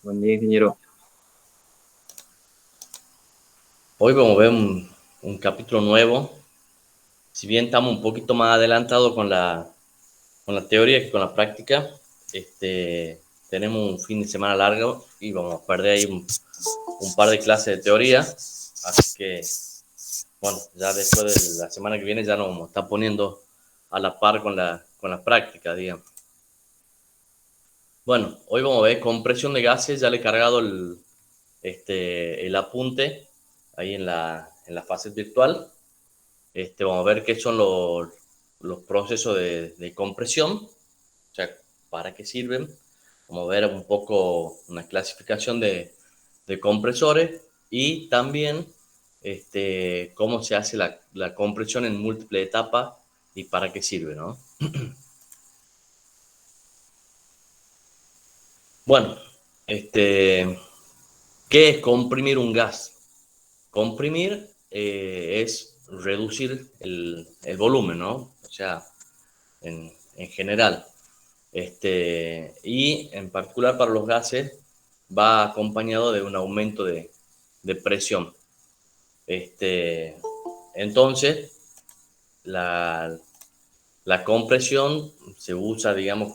Buen día, ingeniero. Hoy vamos a ver un capítulo nuevo. Si bien estamos un poquito más adelantados con la teoría que con la práctica, tenemos un fin de semana largo y vamos a perder ahí un par de clases de teoría. Así que, bueno, ya después de la semana que viene ya nos vamos a estar poniendo a la par con la práctica, digamos. Bueno, hoy vamos a ver compresión de gases. Ya le he cargado el apunte ahí en la fase virtual. Vamos a ver qué son los procesos de compresión, o sea, para qué sirven. Vamos a ver un poco una clasificación de compresores y también cómo se hace la compresión en múltiples etapas y para qué sirve, ¿no? Bueno, ¿qué es comprimir un gas? Comprimir es reducir el volumen, ¿no? O sea, en general. Y en particular para los gases va acompañado de un aumento de presión. Entonces, la, la compresión se usa, digamos,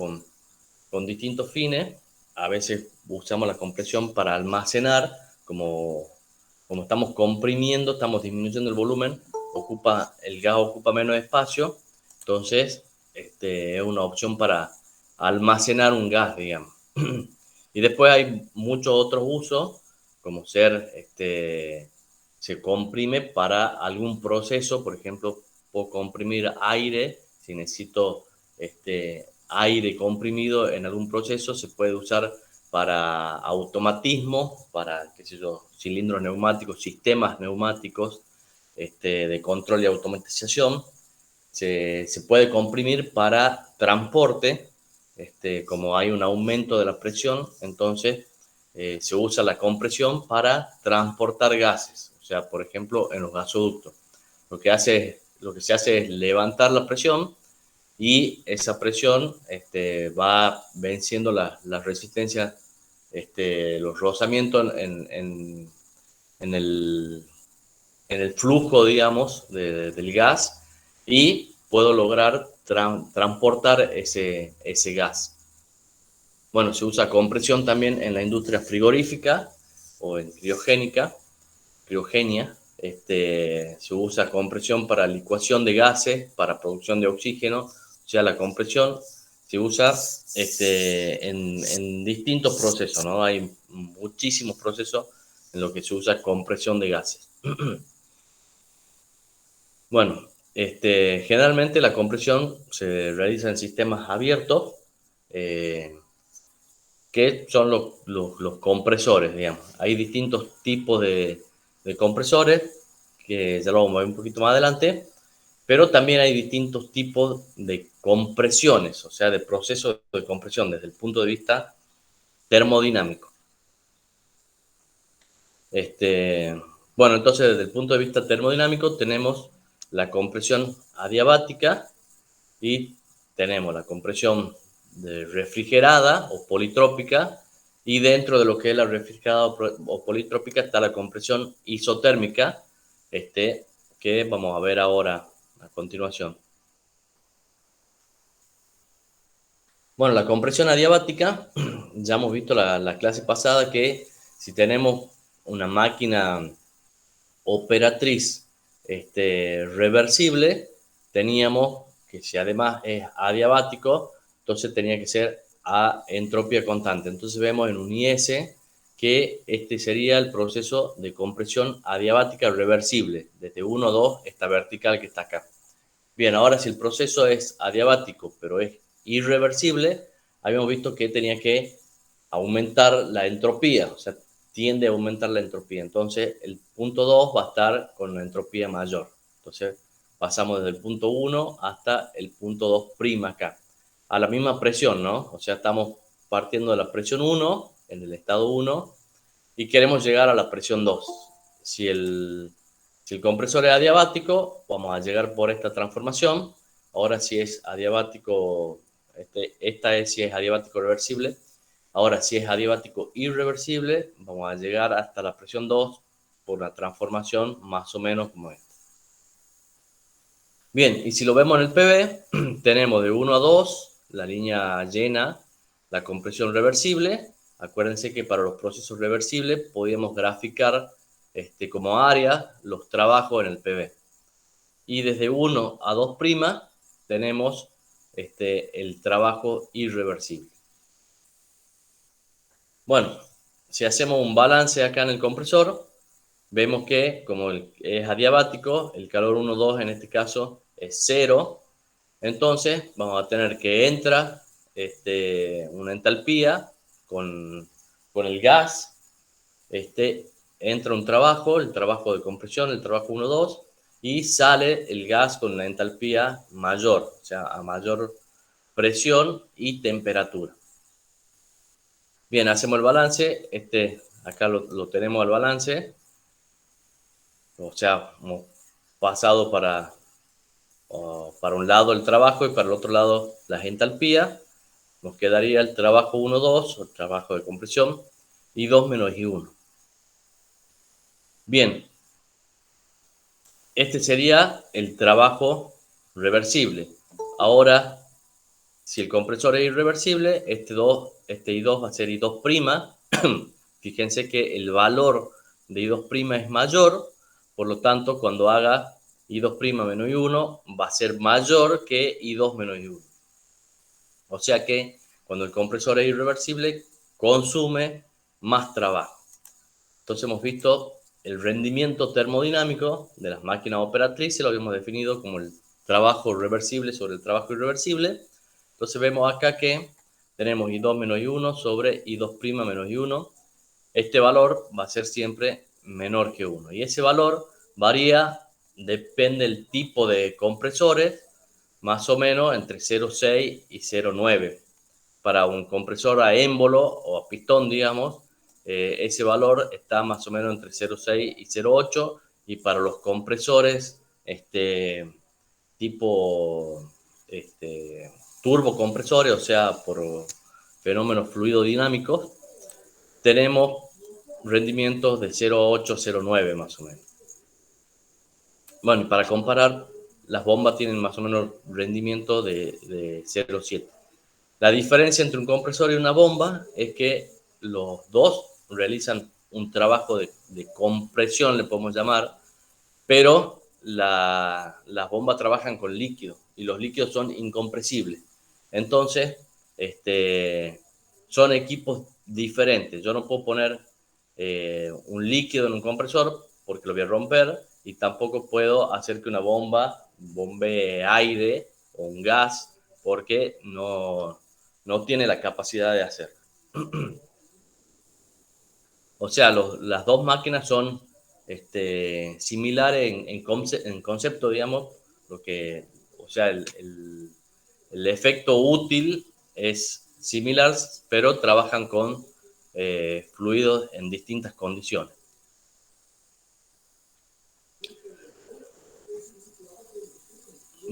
con distintos fines. A veces usamos la compresión para almacenar, como estamos comprimiendo, estamos disminuyendo el volumen, el gas ocupa menos espacio, entonces es una opción para almacenar un gas, digamos. Y después hay muchos otros usos, como se comprime para algún proceso, por ejemplo, puedo comprimir aire, si necesito aire comprimido en algún proceso, se puede usar para automatismo, para, qué sé yo, cilindros neumáticos, sistemas neumáticos de control y automatización. Se puede comprimir para transporte, como hay un aumento de la presión, entonces se usa la compresión para transportar gases, o sea, por ejemplo, en los gasoductos. Lo que se hace es levantar la presión y esa presión va venciendo las resistencias, los rozamientos en el, en el flujo, digamos, del gas y puedo lograr transportar ese gas. Bueno, se usa compresión también en la industria frigorífica o en criogenia. Se usa compresión para licuación de gases, para producción de oxígeno, o sea, la compresión se usa en distintos procesos, ¿no? Hay muchísimos procesos en los que se usa compresión de gases. Bueno, generalmente la compresión se realiza en sistemas abiertos, eh, que son los compresores, digamos. Hay distintos tipos de compresores, que ya lo vamos a ver un poquito más adelante, pero también hay distintos tipos de compresiones, o sea, de procesos de compresión desde el punto de vista termodinámico. Este, bueno, entonces desde el punto de vista termodinámico tenemos la compresión adiabática y tenemos la compresión refrigerada o politrópica, y dentro de lo que es la refrigerada o politrópica está la compresión isotérmica, que vamos a ver ahora a continuación. Bueno, la compresión adiabática, ya hemos visto la clase pasada que si tenemos una máquina operatriz reversible, teníamos que si además es adiabático, entonces tenía que ser a entropía constante. Entonces vemos en un IS que este sería el proceso de compresión adiabática reversible, desde 1 a 2, esta vertical que está acá. Bien, ahora si el proceso es adiabático, pero es irreversible, habíamos visto que tenía que aumentar la entropía, o sea, tiende a aumentar la entropía. Entonces, el punto 2 va a estar con una entropía mayor. Entonces, pasamos desde el punto 1 hasta el punto 2' acá, a la misma presión, ¿no? O sea, estamos partiendo de la presión 1, en el estado 1, y queremos llegar a la presión 2. Si si el compresor es adiabático, vamos a llegar por esta transformación. Ahora si es adiabático, esta es si es adiabático reversible. Ahora, si es adiabático irreversible, vamos a llegar hasta la presión 2 por una transformación más o menos como esta. Bien, y si lo vemos en el PV, tenemos de 1 a 2, la línea llena, la compresión reversible. Acuérdense que para los procesos reversibles podíamos graficar como área los trabajos en el PV. Y desde 1 a 2' tenemos el trabajo irreversible. Bueno, si hacemos un balance acá en el compresor, vemos que como es adiabático, el calor 1,2 en este caso es 0. Entonces vamos a tener que entra una entalpía con el gas, entra un trabajo, el trabajo de compresión, el trabajo 1,2, y sale el gas con la entalpía mayor, o sea, a mayor presión y temperatura. Bien, hacemos el balance, acá lo tenemos al balance, o sea, hemos pasado para un lado el trabajo y para el otro lado las entalpías. Nos quedaría el trabajo 1,2, el trabajo de compresión, y 2 menos I1. Bien, este sería el trabajo reversible. Ahora, si el compresor es irreversible, este I2 va a ser I2'. Fíjense que el valor de I2' es mayor, por lo tanto, cuando haga I2' menos I1, va a ser mayor que I2 menos I1. O sea que cuando el compresor es irreversible, consume más trabajo. Entonces hemos visto el rendimiento termodinámico de las máquinas operatrices, lo habíamos definido como el trabajo reversible sobre el trabajo irreversible. Entonces vemos acá que tenemos I2 menos I1 sobre I2' menos I1. Este valor va a ser siempre menor que 1. Y ese valor varía, depende del tipo de compresores, más o menos entre 0,6 y 0,9. Para un compresor a émbolo o a pistón, digamos, ese valor está más o menos entre 0,6 y 0,8. Y para los compresores tipo turbocompresores, o sea, por fenómenos fluidodinámicos, tenemos rendimientos de 0,8, 0,9 más o menos. Bueno, y para comparar, las bombas tienen más o menos rendimiento de 0,7. La diferencia entre un compresor y una bomba es que los dos realizan un trabajo de compresión, le podemos llamar, pero las bombas trabajan con líquidos y los líquidos son incompresibles. Entonces, son equipos diferentes. Yo no puedo poner un líquido en un compresor porque lo voy a romper, y tampoco puedo hacer que una bomba bombee aire o un gas porque no tiene la capacidad de hacerlo. O sea, las dos máquinas son similares en concepto, digamos, o sea, el efecto útil es similar, pero trabajan con fluidos en distintas condiciones.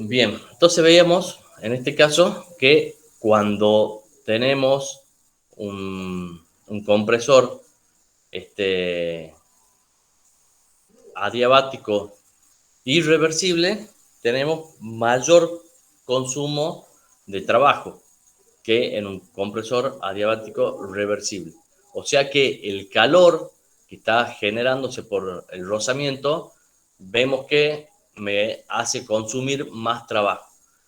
Bien, entonces veíamos en este caso que cuando tenemos un compresor adiabático irreversible, tenemos mayor consumo de trabajo que en un compresor adiabático reversible. O sea que el calor que está generándose por el rozamiento, vemos que me hace consumir más trabajo.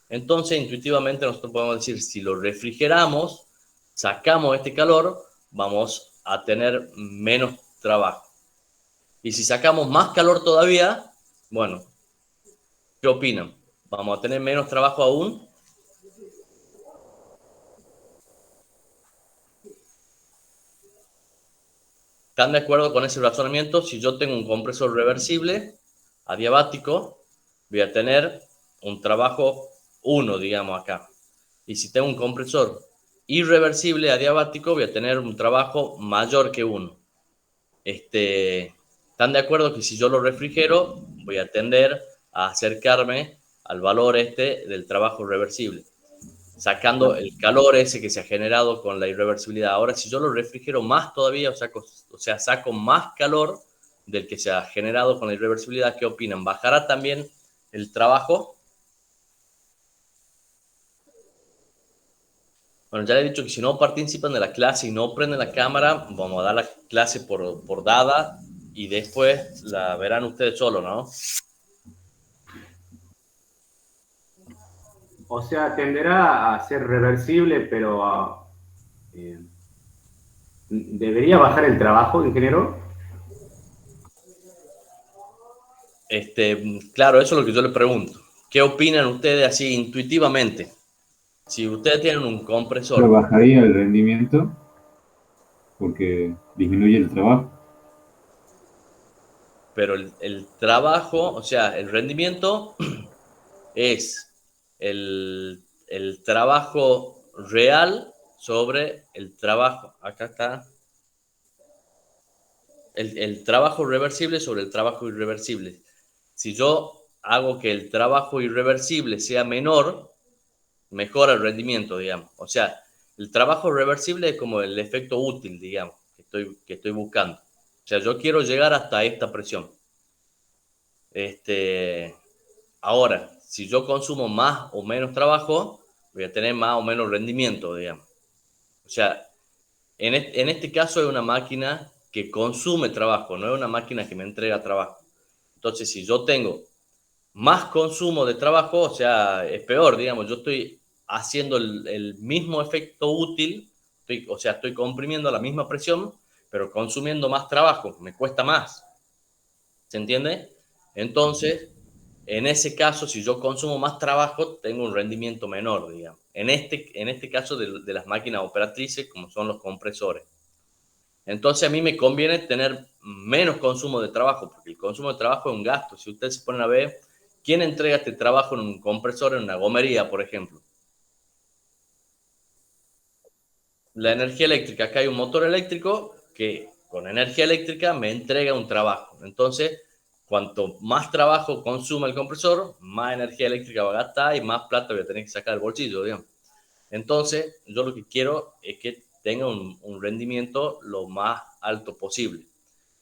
Entonces, intuitivamente nosotros podemos decir, si lo refrigeramos, sacamos este calor, vamos a tener menos trabajo. Y si sacamos más calor todavía, bueno, ¿qué opinan? ¿Vamos a tener menos trabajo aún? ¿Están de acuerdo con ese razonamiento? Si yo tengo un compresor reversible, adiabático, voy a tener un trabajo 1, digamos acá. Y si tengo un compresor irreversible, adiabático, voy a tener un trabajo mayor que 1. ¿Están de acuerdo que si yo lo refrigero, voy a tender a acercarme al valor del trabajo reversible? sacando el calor ese que se ha generado con la irreversibilidad. Ahora, si yo lo refrigero más todavía, o sea, saco más calor del que se ha generado con la irreversibilidad, ¿qué opinan? ¿Bajará también el trabajo? Bueno, ya le he dicho que si no participan de la clase y no prenden la cámara, vamos a dar la clase por dada y después la verán ustedes solos, ¿no? O sea, tenderá a ser reversible, pero eh, ¿debería bajar el trabajo, ingeniero? Claro, eso es lo que yo le pregunto. ¿Qué opinan ustedes así intuitivamente? Si ustedes tienen un Pero compresor, bajaría el rendimiento porque disminuye el trabajo. pero el trabajo, o sea, el rendimiento es el trabajo real sobre el trabajo, acá está, el trabajo reversible sobre el trabajo irreversible. Si yo hago que el trabajo irreversible sea menor, mejora el rendimiento, digamos. O sea, el trabajo reversible es como el efecto útil, digamos, que estoy buscando. O sea, yo quiero llegar hasta esta presión. Este, Ahora, si yo consumo más o menos trabajo, voy a tener más o menos rendimiento, digamos. O sea, en este caso es una máquina que consume trabajo, no es una máquina que me entrega trabajo. Entonces, si yo tengo más consumo de trabajo, o sea, es peor, digamos, yo estoy haciendo el mismo efecto útil, o sea, estoy comprimiendo la misma presión, pero consumiendo más trabajo, me cuesta más, ¿se entiende? Entonces, en ese caso, si yo consumo más trabajo, tengo un rendimiento menor, digamos. En este caso de las máquinas operatrices, como son los compresores. Entonces a mí me conviene tener menos consumo de trabajo, porque el consumo de trabajo es un gasto. Si ustedes se ponen a ver, ¿quién entrega este trabajo en un compresor, en una gomería, por ejemplo? La energía eléctrica. Acá hay un motor eléctrico que con energía eléctrica me entrega un trabajo. Entonces, cuanto más trabajo consuma el compresor, más energía eléctrica va a gastar y más plata voy a tener que sacar del bolsillo, digamos. Entonces, yo lo que quiero es que tenga un rendimiento lo más alto posible.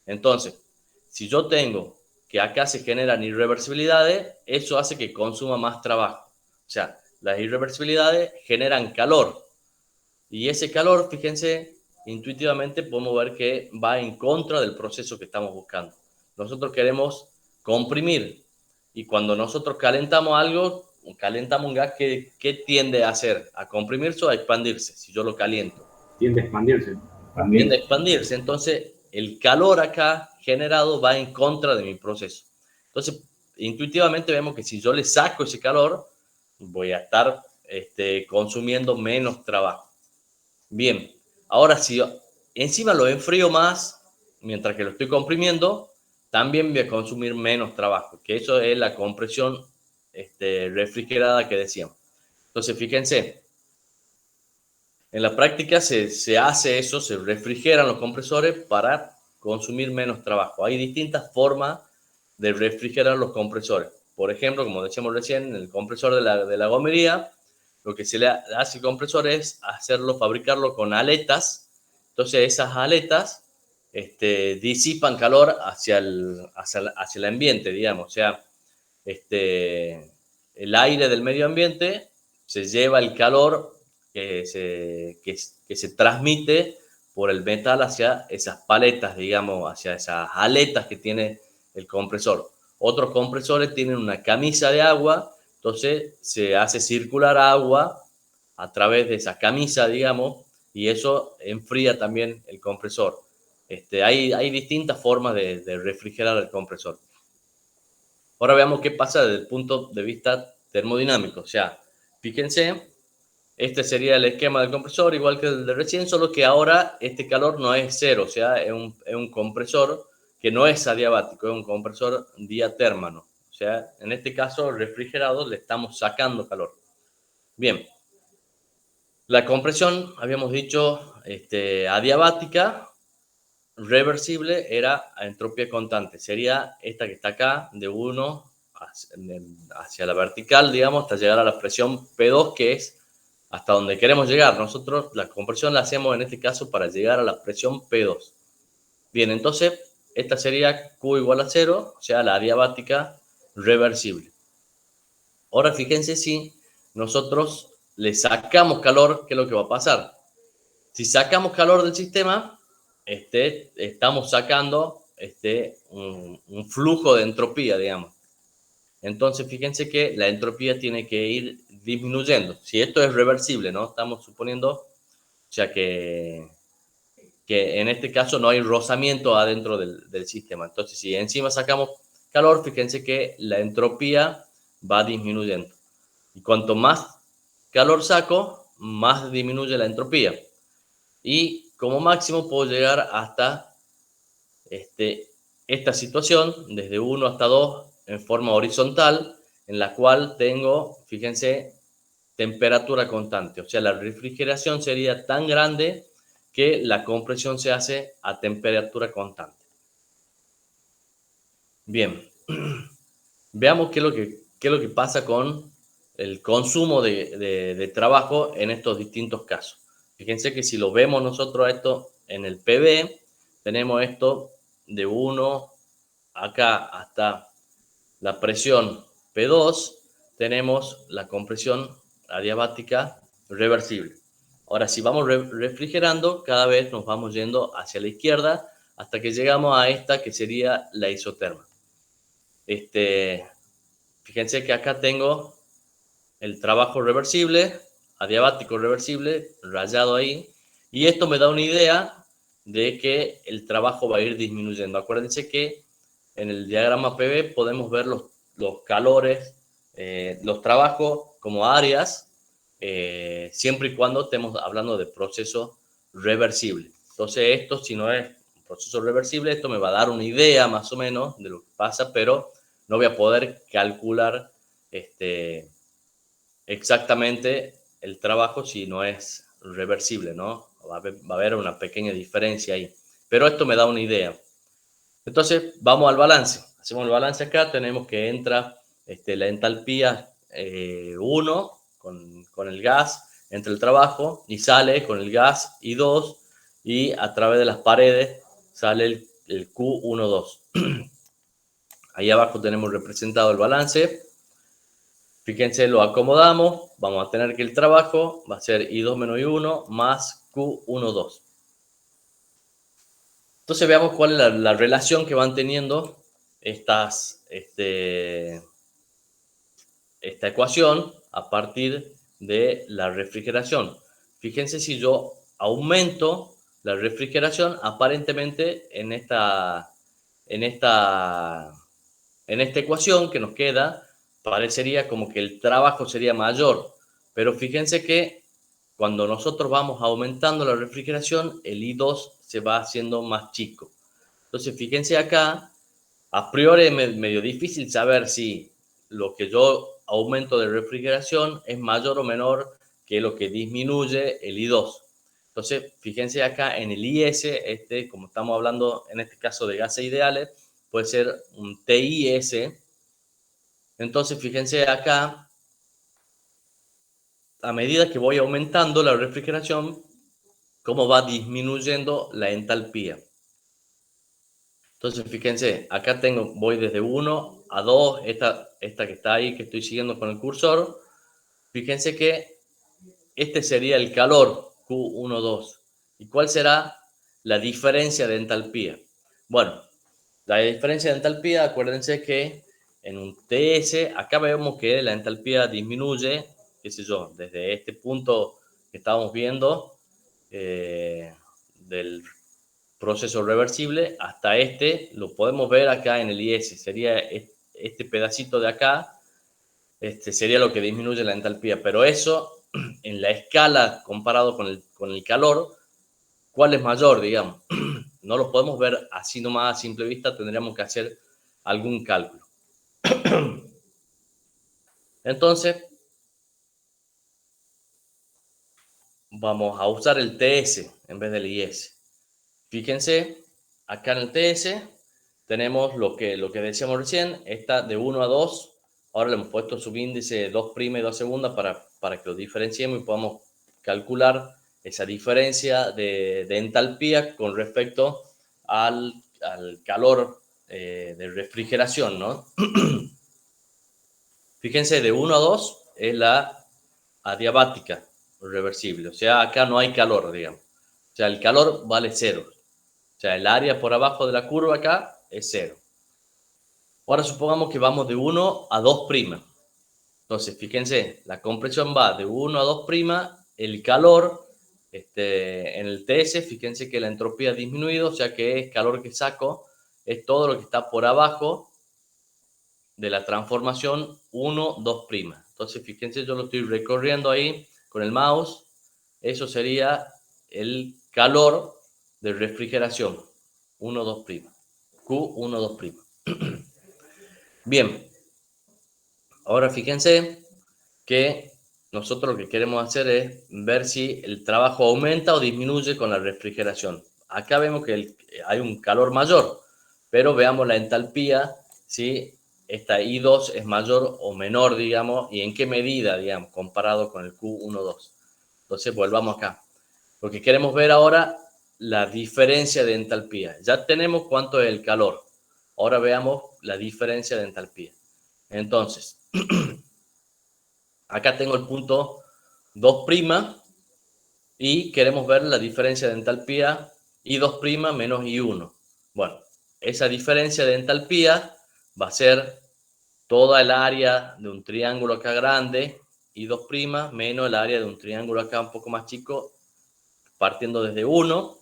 Entonces, si yo tengo que acá se generan irreversibilidades, eso hace que consuma más trabajo. O sea, las irreversibilidades generan calor. Y ese calor, fíjense, intuitivamente podemos ver que va en contra del proceso que estamos buscando. Nosotros queremos comprimir. Y cuando nosotros calentamos algo, calentamos un gas que tiende a hacer, a comprimirse o a expandirse, si yo lo caliento Tiende a expandirse. tiende a Expandirse. expandirse. Entonces, el calor acá generado va en contra de mi proceso. Entonces, intuitivamente vemos que si yo le saco ese calor, voy a estar consumiendo menos trabajo. Bien, ahora si encima lo enfrío más, mientras que lo estoy comprimiendo, también voy a consumir menos trabajo, que eso es la compresión refrigerada que decíamos. Entonces, fíjense, en la práctica se hace eso, se refrigeran los compresores para consumir menos trabajo. Hay distintas formas de refrigerar los compresores. Por ejemplo, como decíamos recién, el compresor de la gomería, lo que se le hace al compresor es fabricarlo con aletas. Entonces esas aletas disipan calor hacia el ambiente, digamos. O sea, el aire del medio ambiente se lleva el calor que se transmite por el metal hacia esas paletas, digamos, hacia esas aletas que tiene el compresor. Otros compresores tienen una camisa de agua, entonces se hace circular agua a través de esa camisa, digamos, y eso enfría también el compresor. Hay distintas formas de refrigerar el compresor. Ahora veamos qué pasa desde el punto de vista termodinámico. O sea, fíjense, este sería el esquema del compresor, igual que el de recién, solo que ahora este calor no es cero, o sea, es un compresor que no es adiabático, es un compresor diatérmano. O sea, en este caso, refrigerado, le estamos sacando calor. Bien, la compresión, habíamos dicho, adiabática, reversible era a entropía constante. Sería esta que está acá, de 1 hacia la vertical, digamos, hasta llegar a la presión P2, que es hasta donde queremos llegar. Nosotros la compresión la hacemos en este caso para llegar a la presión P2. Bien, entonces esta sería Q igual a 0, o sea, la adiabática reversible. Ahora fíjense si nosotros le sacamos calor, ¿qué es lo que va a pasar? Si sacamos calor del sistema, estamos sacando un flujo de entropía, digamos. Entonces, fíjense que la entropía tiene que ir disminuyendo. Si esto es reversible, ¿no? Estamos suponiendo, o sea, que en este caso no hay rozamiento adentro del sistema. Entonces, si encima sacamos calor, fíjense que la entropía va disminuyendo. Y cuanto más calor saco, más disminuye la entropía. Y como máximo puedo llegar hasta esta situación, desde 1 hasta 2, en forma horizontal, en la cual tengo, fíjense, temperatura constante. O sea, la refrigeración sería tan grande que la compresión se hace a temperatura constante. Bien, veamos qué es lo que pasa con el consumo de trabajo en estos distintos casos. Fíjense que si lo vemos nosotros esto en el PV, tenemos esto de 1 acá hasta la presión P2, tenemos la compresión adiabática reversible. Ahora, si vamos refrigerando, cada vez nos vamos yendo hacia la izquierda hasta que llegamos a esta que sería la isoterma. Fíjense que acá tengo el trabajo reversible, adiabático reversible, rayado ahí, y esto me da una idea de que el trabajo va a ir disminuyendo. Acuérdense que en el diagrama PV podemos ver los calores, los trabajos como áreas, siempre y cuando estemos hablando de proceso reversible. Entonces esto, si no es un proceso reversible, esto me va a dar una idea más o menos de lo que pasa, pero no voy a poder calcular exactamente el trabajo si no es reversible, ¿no? Va a haber una pequeña diferencia ahí. Pero esto me da una idea. Entonces, vamos al balance. Hacemos el balance acá. Tenemos que entra la entalpía 1 con el gas entre el trabajo y sale con el gas y 2 y a través de las paredes sale el Q12. Ahí abajo tenemos representado el balance. Fíjense, lo acomodamos. Vamos a tener que el trabajo va a ser I2 menos I1 más Q12. Entonces veamos cuál es la relación que van teniendo esta ecuación a partir de la refrigeración. Fíjense, si yo aumento la refrigeración, aparentemente en esta ecuación que nos queda, parecería como que el trabajo sería mayor. Pero fíjense que cuando nosotros vamos aumentando la refrigeración, el I2 se va haciendo más chico. Entonces, fíjense acá, a priori es medio difícil saber si lo que yo aumento de refrigeración es mayor o menor que lo que disminuye el I2. Entonces, fíjense acá en el IS, como estamos hablando en este caso de gases ideales, puede ser un TIS. Entonces, fíjense acá, a medida que voy aumentando la refrigeración, cómo va disminuyendo la entalpía. Entonces, fíjense, acá voy desde 1 a 2, esta que está ahí, que estoy siguiendo con el cursor. Fíjense que este sería el calor, Q12. ¿Y cuál será la diferencia de entalpía? Bueno, la diferencia de entalpía, acuérdense que en un TS, acá vemos que la entalpía disminuye, qué sé yo, desde este punto que estábamos viendo, del proceso reversible, hasta lo podemos ver acá en el IS, sería este pedacito de acá, sería lo que disminuye la entalpía, pero eso, en la escala comparado con el calor, ¿cuál es mayor, digamos? No lo podemos ver así nomás a simple vista, tendríamos que hacer algún cálculo. Entonces, vamos a usar el TS en vez del IS. Fíjense, acá en el TS tenemos lo que decíamos recién, esta de 1 a 2, ahora le hemos puesto subíndice 2' y 2 segundas para para que lo diferenciemos y podamos calcular esa diferencia de entalpía con respecto al calor de refrigeración, ¿no? Fíjense, de 1 a 2 es la adiabática reversible. O sea, acá no hay calor, digamos. O sea, el calor vale 0. O sea, el área por abajo de la curva acá es 0. Ahora supongamos que vamos de 1 a 2'. Entonces, fíjense, la compresión va de 1 a 2'. El calor en el TS, fíjense que la entropía ha disminuido, o sea que es calor que saco, es todo lo que está por abajo de la transformación 1, 2'. Entonces, fíjense, yo lo estoy recorriendo ahí con el mouse. Eso sería el calor de refrigeración 1, 2'. Q, 1, 2'. Bien, ahora fíjense que nosotros lo que queremos hacer es ver si el trabajo aumenta o disminuye con la refrigeración. Acá vemos que hay un calor mayor, pero veamos la entalpía, si esta I2 es mayor o menor, digamos, y en qué medida, digamos, comparado con el Q12. Entonces, volvamos acá. Lo que queremos ver ahora, la diferencia de entalpía. Ya tenemos cuánto es el calor. Ahora veamos la diferencia de entalpía. Entonces, acá tengo el punto 2' y queremos ver la diferencia de entalpía I2' menos I1. Bueno, esa diferencia de entalpía va a ser toda el área de un triángulo acá grande, I2' menos el área de un triángulo acá un poco más chico, partiendo desde 1,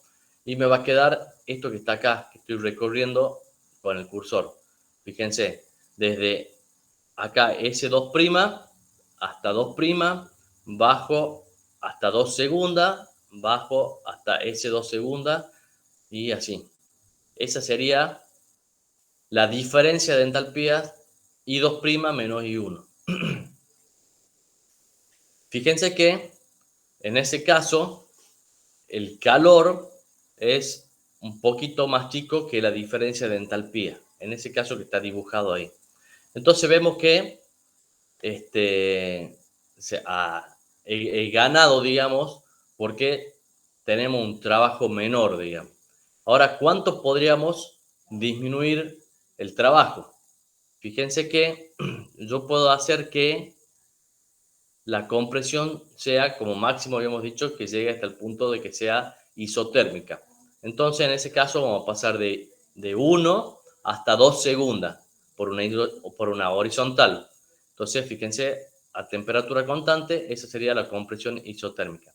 y me va a quedar esto que está acá, que estoy recorriendo con el cursor. Fíjense, desde acá S2' hasta 2', bajo hasta 2 segundas, bajo hasta S2 segundas y así. Esa sería la diferencia de entalpía I2' menos I1. Fíjense que en ese caso el calor es un poquito más chico que la diferencia de entalpía. En ese caso que está dibujado ahí. Entonces vemos que he ganado, digamos, porque tenemos un trabajo menor, digamos. Ahora, ¿cuánto podríamos disminuir el trabajo? Fíjense que yo puedo hacer que la compresión sea, como máximo habíamos dicho, que llegue hasta el punto de que sea isotérmica. Entonces, en ese caso, vamos a pasar de 1 hasta 2 segundas por una horizontal. Entonces, fíjense, a temperatura constante, esa sería la compresión isotérmica.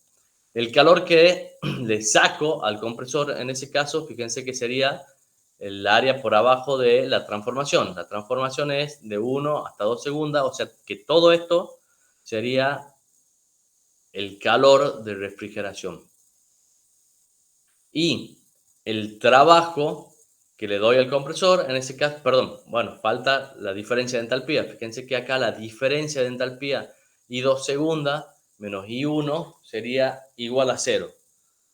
El calor que le saco al compresor, en ese caso, fíjense que sería el área por abajo de la transformación. La transformación es de 1 hasta 2 segundas, o sea que todo esto sería el calor de refrigeración. Y el trabajo que le doy al compresor, en ese caso, perdón, bueno, falta la diferencia de entalpía. Fíjense que acá la diferencia de entalpía I2 segundas menos I1 sería igual a 0.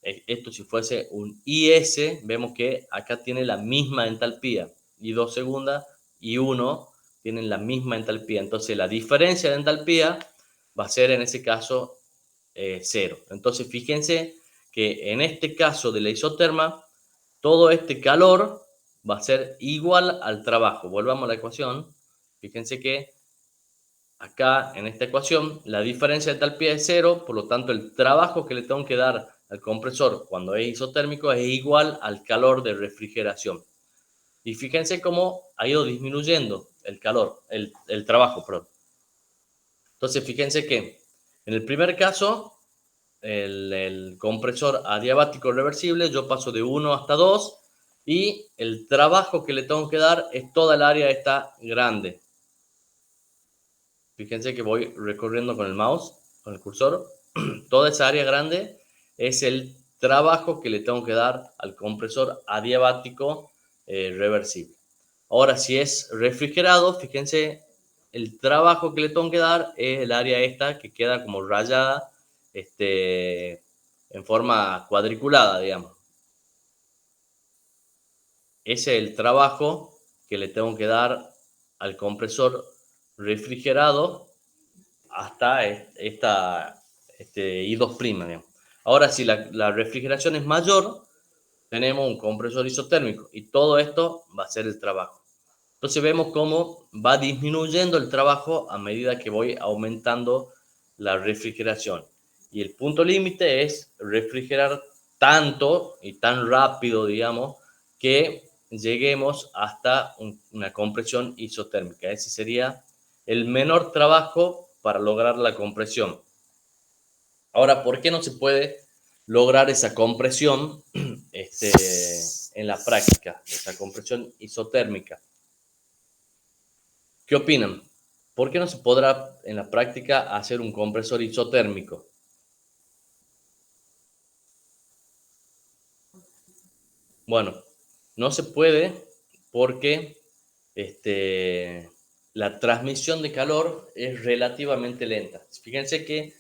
Esto si fuese un IS, vemos que acá tiene la misma entalpía. I2 segundas, I1 tienen la misma entalpía. Entonces la diferencia de entalpía va a ser en ese caso 0. Entonces fíjense que en este caso de la isoterma, todo este calor va a ser igual al trabajo. Volvamos a la ecuación. Fíjense que acá en esta ecuación la diferencia de entalpía es 0, por lo tanto el trabajo que le tengo que dar al compresor cuando es isotérmico es igual al calor de refrigeración. Y fíjense cómo ha ido disminuyendo el calor, el trabajo, perdón. Entonces fíjense que en el primer caso, el compresor adiabático reversible, yo paso de 1 hasta 2 y el trabajo que le tengo que dar es toda el área esta grande. Fíjense que voy recorriendo con el mouse, con el cursor. Toda esa área grande es el trabajo que le tengo que dar al compresor adiabático reversible. Ahora, si es refrigerado, fíjense, el trabajo que le tengo que dar es el área esta que queda como rayada en forma cuadriculada, digamos. Ese es el trabajo que le tengo que dar al compresor refrigerado hasta I2', digamos. Ahora, si la refrigeración es mayor, tenemos un compresor isotérmico y todo esto va a ser el trabajo. Entonces vemos cómo va disminuyendo el trabajo a medida que voy aumentando la refrigeración. Y el punto límite es refrigerar tanto y tan rápido, digamos, que lleguemos hasta una compresión isotérmica. Ese sería el menor trabajo para lograr la compresión. Ahora, ¿por qué no se puede lograr esa compresión en la práctica, esa compresión isotérmica? ¿Qué opinan? ¿Por qué no se podrá en la práctica hacer un compresor isotérmico? Bueno, no se puede porque la transmisión de calor es relativamente lenta. Fíjense que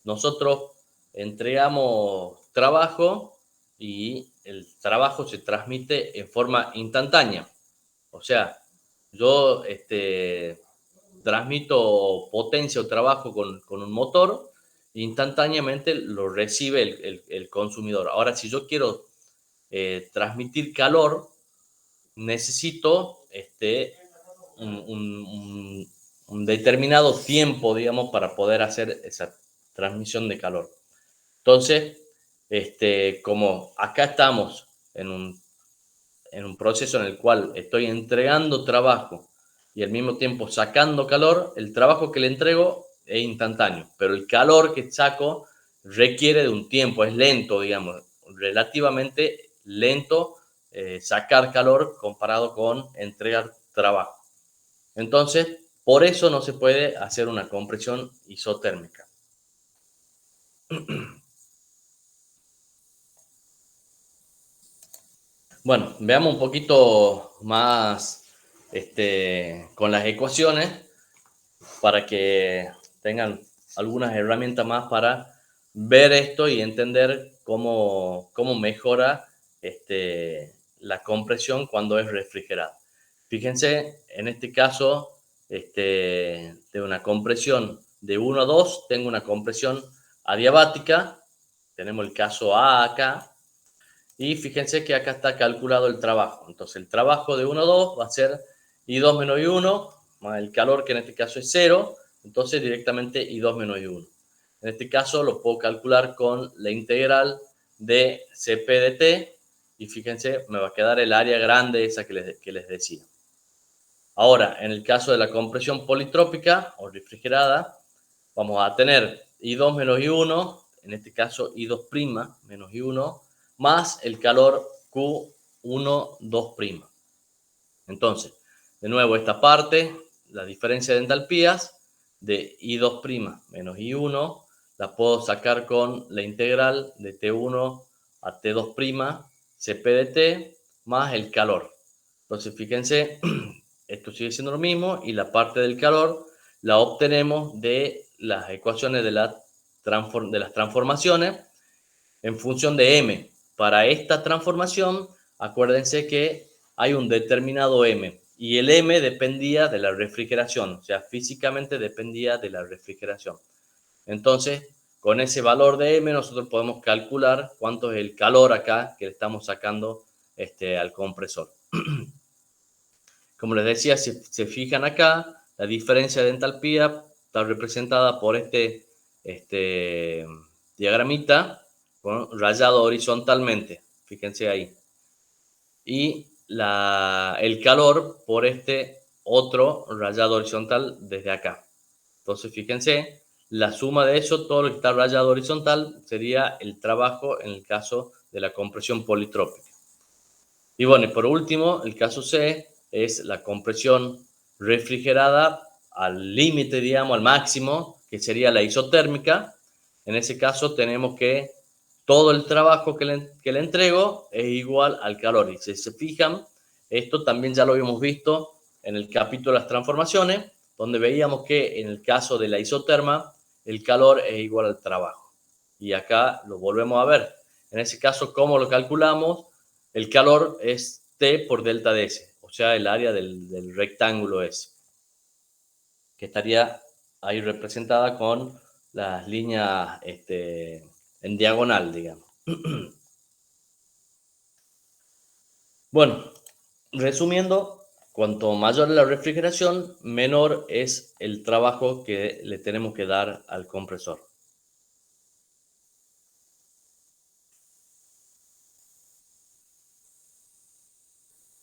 nosotros entregamos trabajo y el trabajo se transmite en forma instantánea. O sea, yo transmito potencia o trabajo con un motor, instantáneamente lo recibe el consumidor. Ahora, si yo quiero transmitir calor, necesito un determinado tiempo, digamos, para poder hacer esa transmisión de calor. Entonces, como acá estamos en un proceso en el cual estoy entregando trabajo y al mismo tiempo sacando calor, el trabajo que le entrego es instantáneo, pero el calor que saco requiere de un tiempo, es lento, digamos, relativamente lento sacar calor comparado con entregar trabajo. Entonces, por eso no se puede hacer una compresión isotérmica. Bueno, veamos un poquito más con las ecuaciones para que tengan algunas herramientas más para ver esto y entender cómo mejora la compresión cuando es refrigerada. Fíjense, en este caso, de una compresión de 1 a 2, tengo una compresión adiabática. Tenemos el caso A acá. Y fíjense que acá está calculado el trabajo. Entonces, el trabajo de 1 a 2 va a ser I2 menos I1, más el calor, que en este caso es 0. Entonces, directamente I2 menos I1. En este caso, lo puedo calcular con la integral de Cp de T. Y fíjense, me va a quedar el área grande esa que les decía. Ahora, en el caso de la compresión politrópica o refrigerada, vamos a tener I2 menos I1, en este caso I2' menos I1, más el calor Q1, 2'. Entonces, de nuevo, esta parte, la diferencia de entalpías de I2' menos I1, la puedo sacar con la integral de T1 a T2', Cp de T, más el calor. Entonces, fíjense, esto sigue siendo lo mismo y la parte del calor la obtenemos de las ecuaciones de las transformaciones en función de m. Para esta transformación, acuérdense que hay un determinado m y el m dependía de la refrigeración, o sea, físicamente dependía de la refrigeración. Entonces, con ese valor de m nosotros podemos calcular cuánto es el calor acá que le estamos sacando al compresor. Como les decía, si se fijan acá, la diferencia de entalpía está representada por este diagramita rayado horizontalmente. Fíjense ahí. Y el calor por este otro rayado horizontal desde acá. Entonces, fíjense, la suma de eso, todo lo que está rayado horizontal, sería el trabajo en el caso de la compresión politrópica. Y bueno, y por último, el caso C es la compresión refrigerada al límite, digamos, al máximo, que sería la isotérmica. En ese caso tenemos que todo el trabajo que le entrego es igual al calor. Y si se fijan, esto también ya lo habíamos visto en el capítulo de las transformaciones, donde veíamos que en el caso de la isoterma, el calor es igual al trabajo. Y acá lo volvemos a ver. En ese caso, ¿cómo lo calculamos? El calor es T por delta de S, o sea, el área del rectángulo S, que estaría ahí representada con las líneas en diagonal, digamos. Bueno, resumiendo, cuanto mayor es la refrigeración, menor es el trabajo que le tenemos que dar al compresor.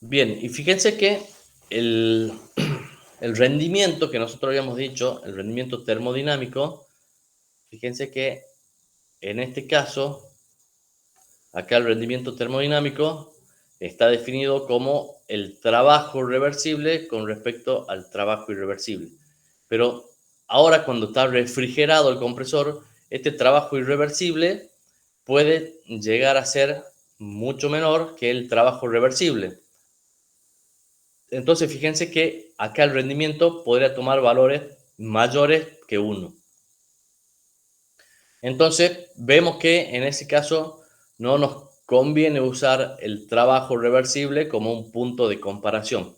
Bien, y fíjense que el rendimiento que nosotros habíamos dicho, el rendimiento termodinámico, fíjense que en este caso, acá el rendimiento termodinámico está definido como el trabajo reversible con respecto al trabajo irreversible. Pero ahora cuando está refrigerado el compresor, este trabajo irreversible puede llegar a ser mucho menor que el trabajo reversible. Entonces, fíjense que acá el rendimiento podría tomar valores mayores que 1. Entonces, vemos que en ese caso no nos conviene usar el trabajo reversible como un punto de comparación.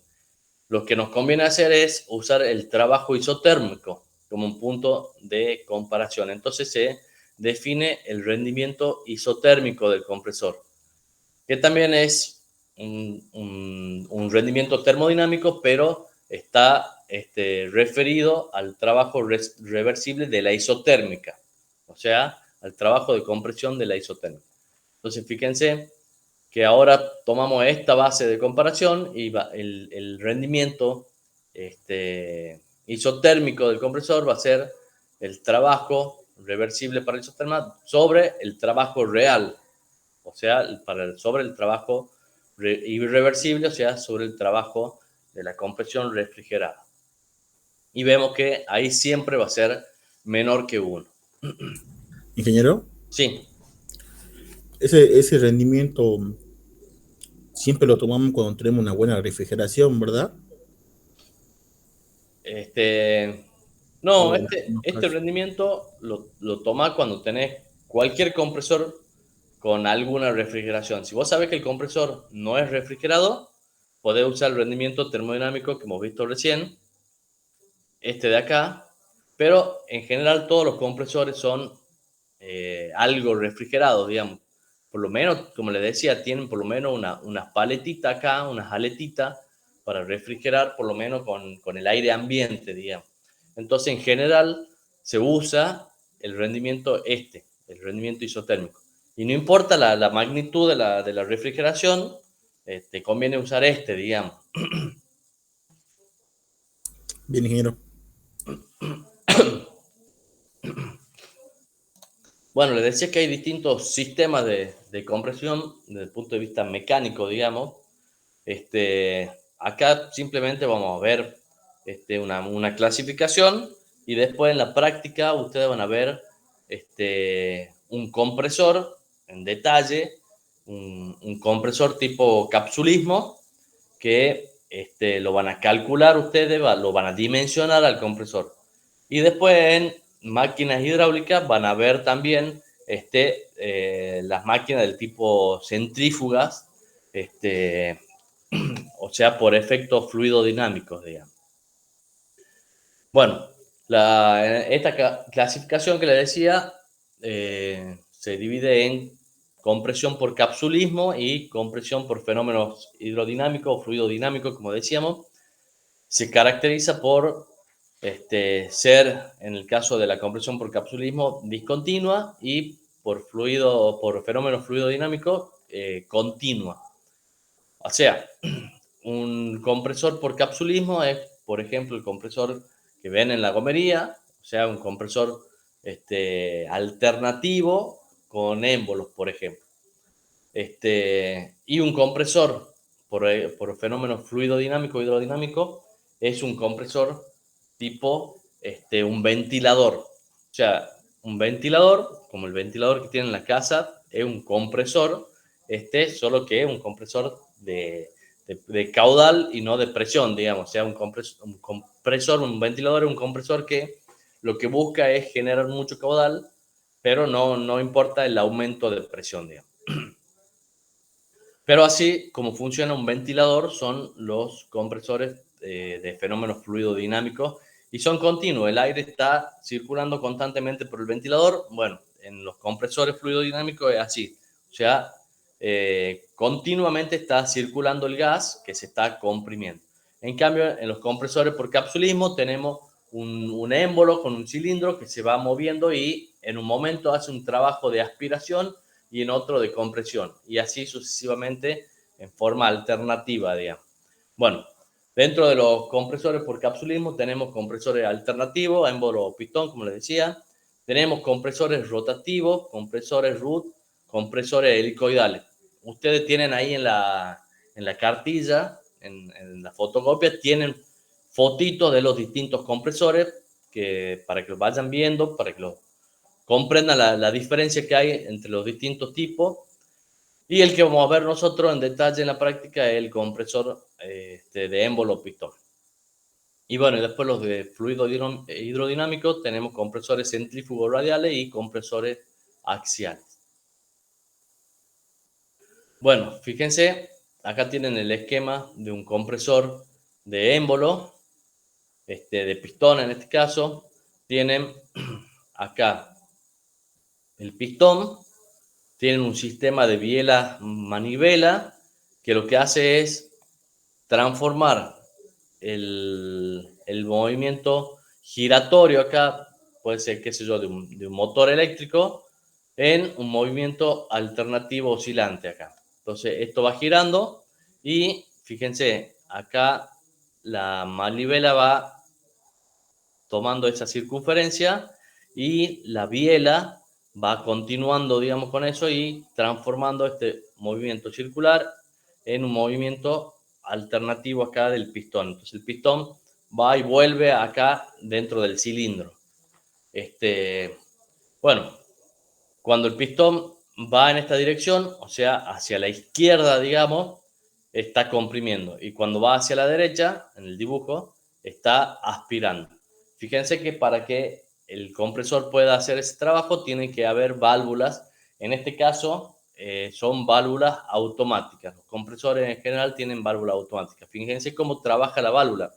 Lo que nos conviene hacer es usar el trabajo isotérmico como un punto de comparación. Entonces se define el rendimiento isotérmico del compresor, que también es un rendimiento termodinámico, pero está referido al trabajo reversible de la isotérmica, o sea, al trabajo de compresión de la isotérmica. Entonces, fíjense que ahora tomamos esta base de comparación y el rendimiento isotérmico del compresor va a ser el trabajo reversible para el isoterma sobre el trabajo real, o sea, sobre el trabajo irreversible, o sea, sobre el trabajo de la compresión refrigerada. Y vemos que ahí siempre va a ser menor que 1. Ingeniero, Sí, ese rendimiento siempre lo tomamos cuando tenemos una buena refrigeración, ¿verdad? no, O en algunos este casos. rendimiento lo toma cuando tenés cualquier compresor con alguna refrigeración. Si vos sabés que el compresor no es refrigerado, podés usar el rendimiento termodinámico que hemos visto recién, este de acá, pero en general todos los compresores son algo refrigerados, digamos. Por lo menos, como les decía, tienen por lo menos unas paletitas acá, unas aletitas para refrigerar por lo menos con el aire ambiente, digamos. Entonces, en general, se usa el rendimiento el rendimiento isotérmico. Y no importa la magnitud de la refrigeración, te conviene usar digamos. Bien, ingeniero. Bueno, les decía que hay distintos sistemas de compresión desde el punto de vista mecánico, digamos. Acá simplemente vamos a ver una clasificación y después en la práctica ustedes van a ver un compresor en detalle, un compresor tipo capsulismo que lo van a calcular ustedes, lo van a dimensionar al compresor. Y después en máquinas hidráulicas van a ver también las máquinas del tipo centrífugas, o sea, por efectos fluidodinámicos, digamos. Bueno, esta clasificación que le decía se divide en compresión por capsulismo y compresión por fenómenos hidrodinámicos o fluidodinámicos, como decíamos. Se caracteriza por ser, en el caso de la compresión por capsulismo, discontinua y por fenómenos fluidodinámicos, continua. O sea, un compresor por capsulismo es, por ejemplo, el compresor que ven en la gomería, o sea, un compresor alternativo con émbolos, por ejemplo. Y un compresor por fenómeno fluidodinámico, hidrodinámico, es un compresor tipo un ventilador. O sea, un ventilador, como el ventilador que tiene en la casa, es un compresor, solo que es un compresor de caudal y no de presión, digamos. O sea, un ventilador es un compresor que lo que busca es generar mucho caudal, pero no importa el aumento de presión, digamos. Pero así como funciona un ventilador son los compresores de fenómenos fluidodinámicos y son continuos. El aire está circulando constantemente por el ventilador. Bueno, en los compresores fluidodinámicos es así. O sea, continuamente está circulando el gas que se está comprimiendo. En cambio, en los compresores por capsulismo tenemos un émbolo con un cilindro que se va moviendo y en un momento hace un trabajo de aspiración y en otro de compresión. Y así sucesivamente en forma alternativa, digamos. Bueno, dentro de los compresores por capsulismo tenemos compresores alternativos, émbolo o pistón, como les decía. Tenemos compresores rotativos, compresores root, compresores helicoidales. Ustedes tienen ahí en la cartilla, en la fotocopia, tienen fotitos de los distintos compresores para que los vayan viendo, para que los comprendan la diferencia que hay entre los distintos tipos. Y el que vamos a ver nosotros en detalle en la práctica es el compresor de émbolo pistón. Y bueno, y después los de fluido hidrodinámico tenemos compresores centrífugos radiales y compresores axiales. Bueno, fíjense, acá tienen el esquema de un compresor de émbolo, de pistón en este caso. Tienen acá el pistón, tienen un sistema de biela manivela que lo que hace es transformar el movimiento giratorio acá, puede ser, qué sé yo, de un motor eléctrico, en un movimiento alternativo oscilante acá. Entonces esto va girando y fíjense, acá la manivela va tomando esa circunferencia y la biela va continuando, digamos, con eso y transformando este movimiento circular en un movimiento alternativo acá del pistón. Entonces el pistón va y vuelve acá dentro del cilindro. Bueno, cuando el pistón va en esta dirección, o sea, hacia la izquierda, digamos, está comprimiendo. Y cuando va hacia la derecha, en el dibujo, está aspirando. Fíjense que para que el compresor pueda hacer ese trabajo, tiene que haber válvulas. En este caso, son válvulas automáticas. Los compresores en general tienen válvulas automáticas. Fíjense cómo trabaja la válvula.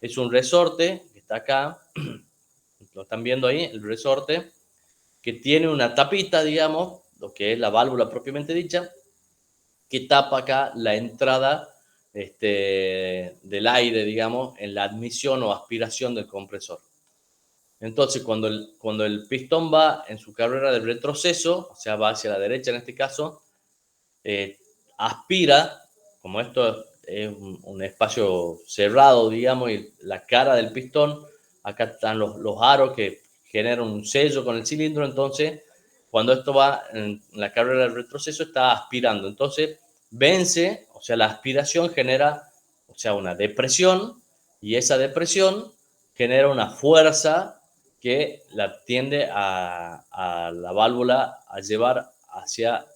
Es un resorte que está acá. Lo están viendo ahí, el resorte, que tiene una tapita, digamos, lo que es la válvula propiamente dicha, que tapa acá la entrada del aire, digamos, en la admisión o aspiración del compresor. Entonces, cuando el pistón va en su carrera de retroceso, o sea, va hacia la derecha en este caso, aspira, como esto es un espacio cerrado, digamos, y la cara del pistón, acá están los aros que generan un sello con el cilindro, entonces cuando esto va en la carrera del retroceso está aspirando, entonces vence, o sea, la aspiración genera, o sea, una depresión, y esa depresión genera una fuerza que la tiende a la válvula a llevar hacia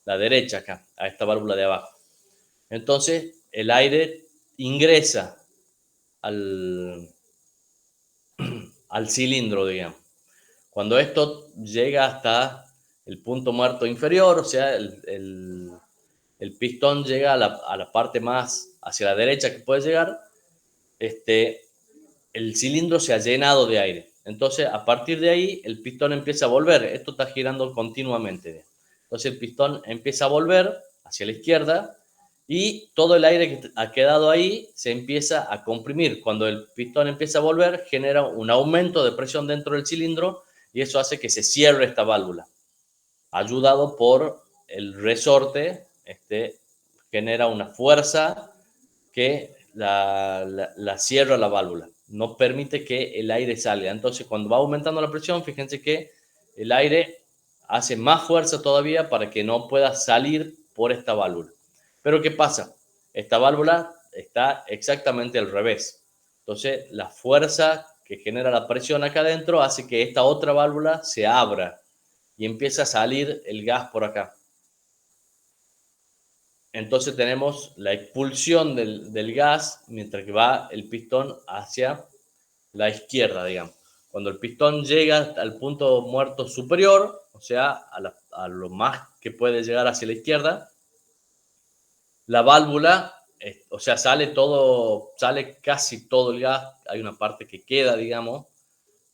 la derecha acá, a esta válvula de abajo. Entonces el aire ingresa al cilindro, digamos. Cuando esto llega hasta el punto muerto inferior, o sea, el pistón llega a la parte más hacia la derecha que puede llegar, el cilindro se ha llenado de aire. Entonces, a partir de ahí, el pistón empieza a volver. Esto está girando continuamente. Entonces, el pistón empieza a volver hacia la izquierda y todo el aire que ha quedado ahí se empieza a comprimir. Cuando el pistón empieza a volver, genera un aumento de presión dentro del cilindro y eso hace que se cierre esta válvula. Ayudado por el resorte, genera una fuerza que la cierra la válvula. No permite que el aire salga. Entonces, cuando va aumentando la presión, fíjense que el aire hace más fuerza todavía para que no pueda salir por esta válvula. Pero ¿qué pasa? Esta válvula está exactamente al revés. Entonces, la fuerza que genera la presión acá adentro hace que esta otra válvula se abra y empieza a salir el gas por acá. Entonces tenemos la expulsión del gas mientras que va el pistón hacia la izquierda, digamos. Cuando el pistón llega al punto muerto superior, o sea, a lo más que puede llegar hacia la izquierda, la válvula o sea, sale casi todo el gas, hay una parte que queda, digamos,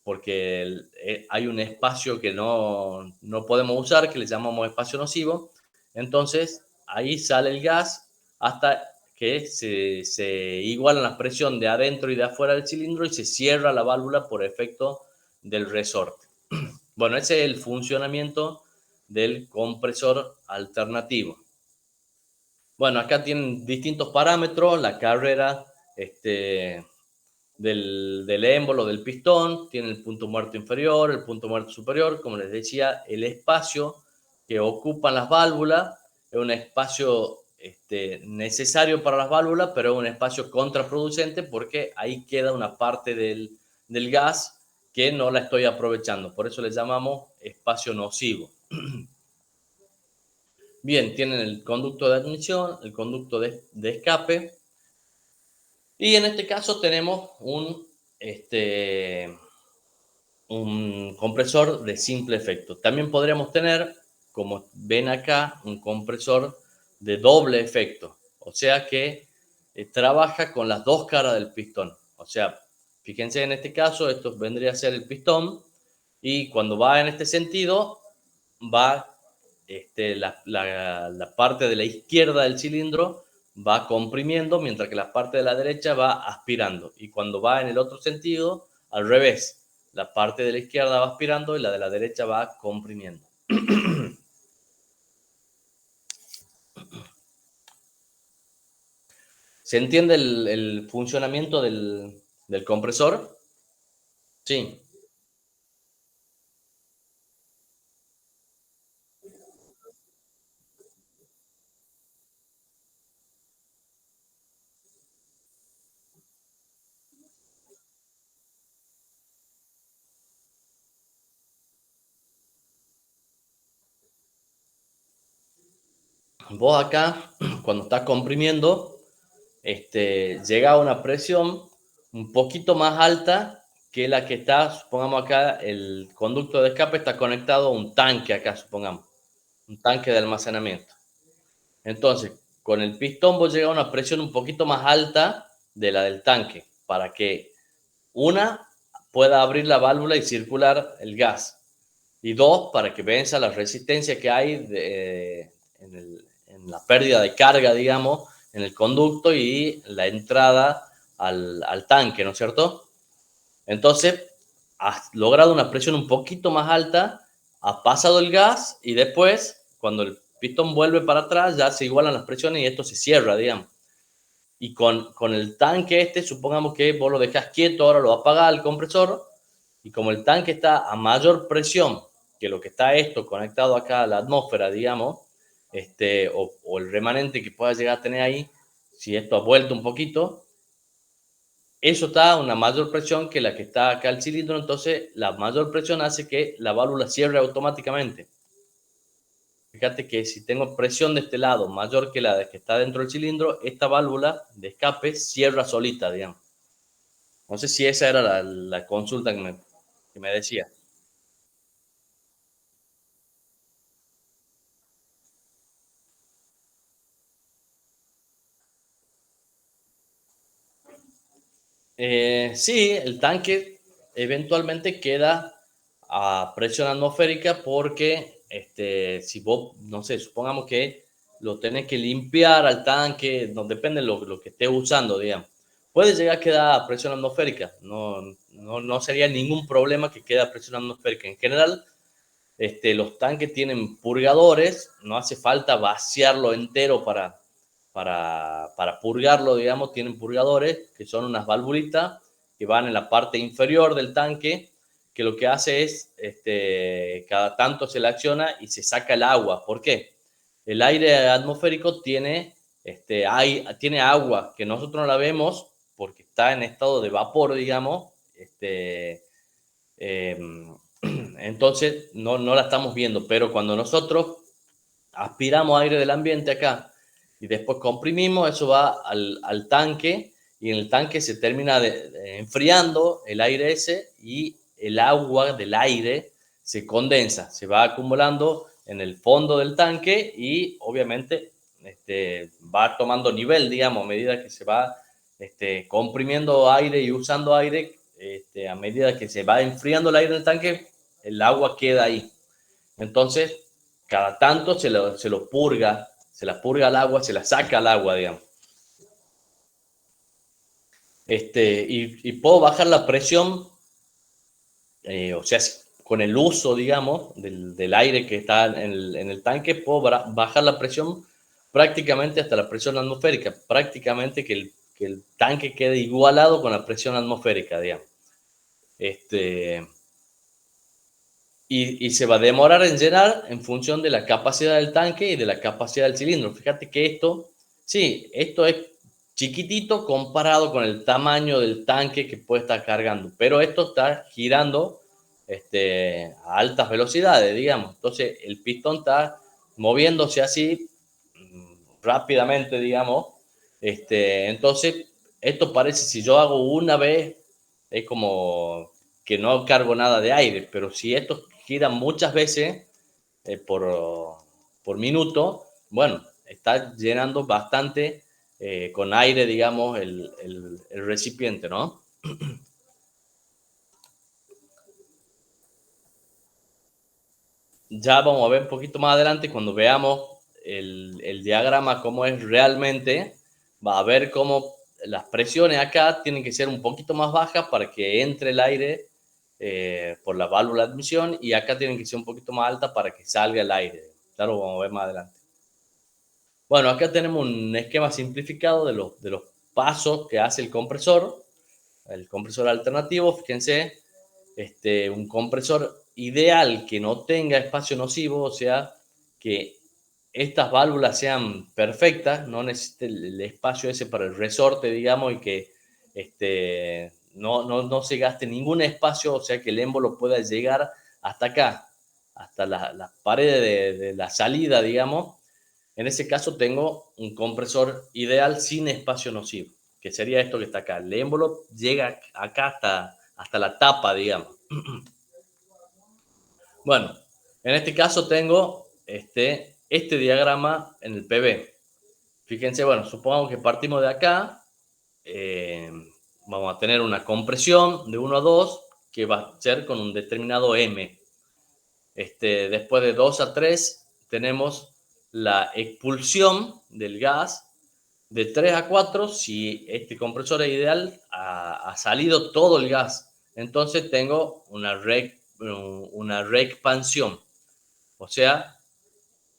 porque hay un espacio que no podemos usar, que le llamamos espacio nocivo. Entonces, ahí sale el gas hasta que se iguala la presión de adentro y de afuera del cilindro y se cierra la válvula por efecto del resorte. Bueno, ese es el funcionamiento del compresor alternativo. Bueno, acá tienen distintos parámetros, la carrera del émbolo, del pistón, tiene el punto muerto inferior, el punto muerto superior, como les decía, el espacio que ocupan las válvulas es un espacio necesario para las válvulas, pero es un espacio contraproducente porque ahí queda una parte del gas que no la estoy aprovechando, por eso le llamamos espacio nocivo. Bien, tienen el conducto de admisión, el conducto de escape, y en este caso tenemos un compresor de simple efecto. También podríamos tener, como ven acá, un compresor de doble efecto, o sea que trabaja con las dos caras del pistón. O sea, fíjense en este caso, esto vendría a ser el pistón, y cuando va en este sentido, va la parte de la izquierda del cilindro va comprimiendo, mientras que la parte de la derecha va aspirando. Y cuando va en el otro sentido, al revés, la parte de la izquierda va aspirando y la de la derecha va comprimiendo. ¿Se entiende el funcionamiento del compresor? Sí. Vos acá, cuando estás comprimiendo, llega a una presión un poquito más alta que la que está, supongamos acá, el conducto de escape está conectado a un tanque acá, supongamos, un tanque de almacenamiento. Entonces, con el pistón vos llega a una presión un poquito más alta de la del tanque, para que una pueda abrir la válvula y circular el gas, y dos, para que venza la resistencia que hay en la pérdida de carga, digamos, en el conducto y la entrada al tanque, ¿no es cierto? Entonces, has logrado una presión un poquito más alta, has pasado el gas y después, cuando el pistón vuelve para atrás, ya se igualan las presiones y esto se cierra, digamos. Y con el tanque supongamos que vos lo dejas quieto, ahora lo apagas el compresor, y como el tanque está a mayor presión que lo que está conectado acá a la atmósfera, digamos, o el remanente que pueda llegar a tener ahí, si esto ha vuelto un poquito, eso está a una mayor presión que la que está acá el cilindro, entonces la mayor presión hace que la válvula cierre automáticamente. Fíjate que si tengo presión de este lado mayor que la que está dentro del cilindro, esta válvula de escape cierra solita, digamos. No sé si esa era la consulta que me decía. Sí, el tanque eventualmente queda a presión atmosférica porque si vos, no sé, supongamos que lo tenés que limpiar al tanque, no depende de lo que estés usando, digamos. Puede llegar a quedar a presión atmosférica, no sería ningún problema que quede a presión atmosférica. En general, los tanques tienen purgadores, no hace falta vaciarlo entero para purgarlo, digamos, tienen purgadores que son unas valvulitas que van en la parte inferior del tanque, que lo que hace es, cada tanto se le acciona y se saca el agua. ¿Por qué? El aire atmosférico tiene agua que nosotros no la vemos porque está en estado de vapor, digamos, entonces no la estamos viendo, pero cuando nosotros aspiramos aire del ambiente acá y después comprimimos, eso va al tanque, y en el tanque se termina enfriando el aire ese, y el agua del aire se condensa, se va acumulando en el fondo del tanque y obviamente va tomando nivel, digamos, a medida que se va comprimiendo aire y usando aire, a medida que se va enfriando el aire en el tanque, el agua queda ahí. Entonces, cada tanto se lo purga, se la purga al agua, se la saca al agua, digamos. Y puedo bajar la presión, o sea, con el uso, digamos, del aire que está en el tanque, puedo bajar la presión prácticamente hasta la presión atmosférica, prácticamente que el tanque quede igualado con la presión atmosférica, digamos. Y se va a demorar en llenar en función de la capacidad del tanque y de la capacidad del cilindro. Fíjate que esto es chiquitito comparado con el tamaño del tanque que puede estar cargando, pero esto está girando a altas velocidades, digamos. Entonces el pistón está moviéndose así rápidamente, digamos. Entonces esto parece, si yo hago una vez, es como que no cargo nada de aire, pero si esto gira muchas veces por minuto, bueno, está llenando bastante con aire, digamos, el recipiente, ¿no? Ya vamos a ver un poquito más adelante, cuando veamos el diagrama, cómo es realmente, va a ver cómo las presiones acá tienen que ser un poquito más bajas para que entre el aire por la válvula de admisión, y acá tienen que ser un poquito más altas para que salga el aire. Claro, vamos a ver más adelante. Bueno, acá tenemos un esquema simplificado de los pasos que hace el compresor alternativo. Fíjense, un compresor ideal que no tenga espacio nocivo, o sea, que estas válvulas sean perfectas, no necesite el espacio ese para el resorte, digamos, y que no se gaste ningún espacio, o sea, que el émbolo pueda llegar hasta acá, hasta la pared de la salida, digamos. En ese caso tengo un compresor ideal sin espacio nocivo, que sería esto que está acá. El émbolo llega acá hasta la tapa, digamos. Bueno, en este caso tengo este diagrama en el PV. Fíjense, bueno, supongamos que partimos de acá. Vamos a tener una compresión de 1 a 2 que va a ser con un determinado M. Después de 2 a 3 tenemos la expulsión del gas. De 3 a 4, si este compresor es ideal, ha salido todo el gas. Entonces tengo una reexpansión. O sea,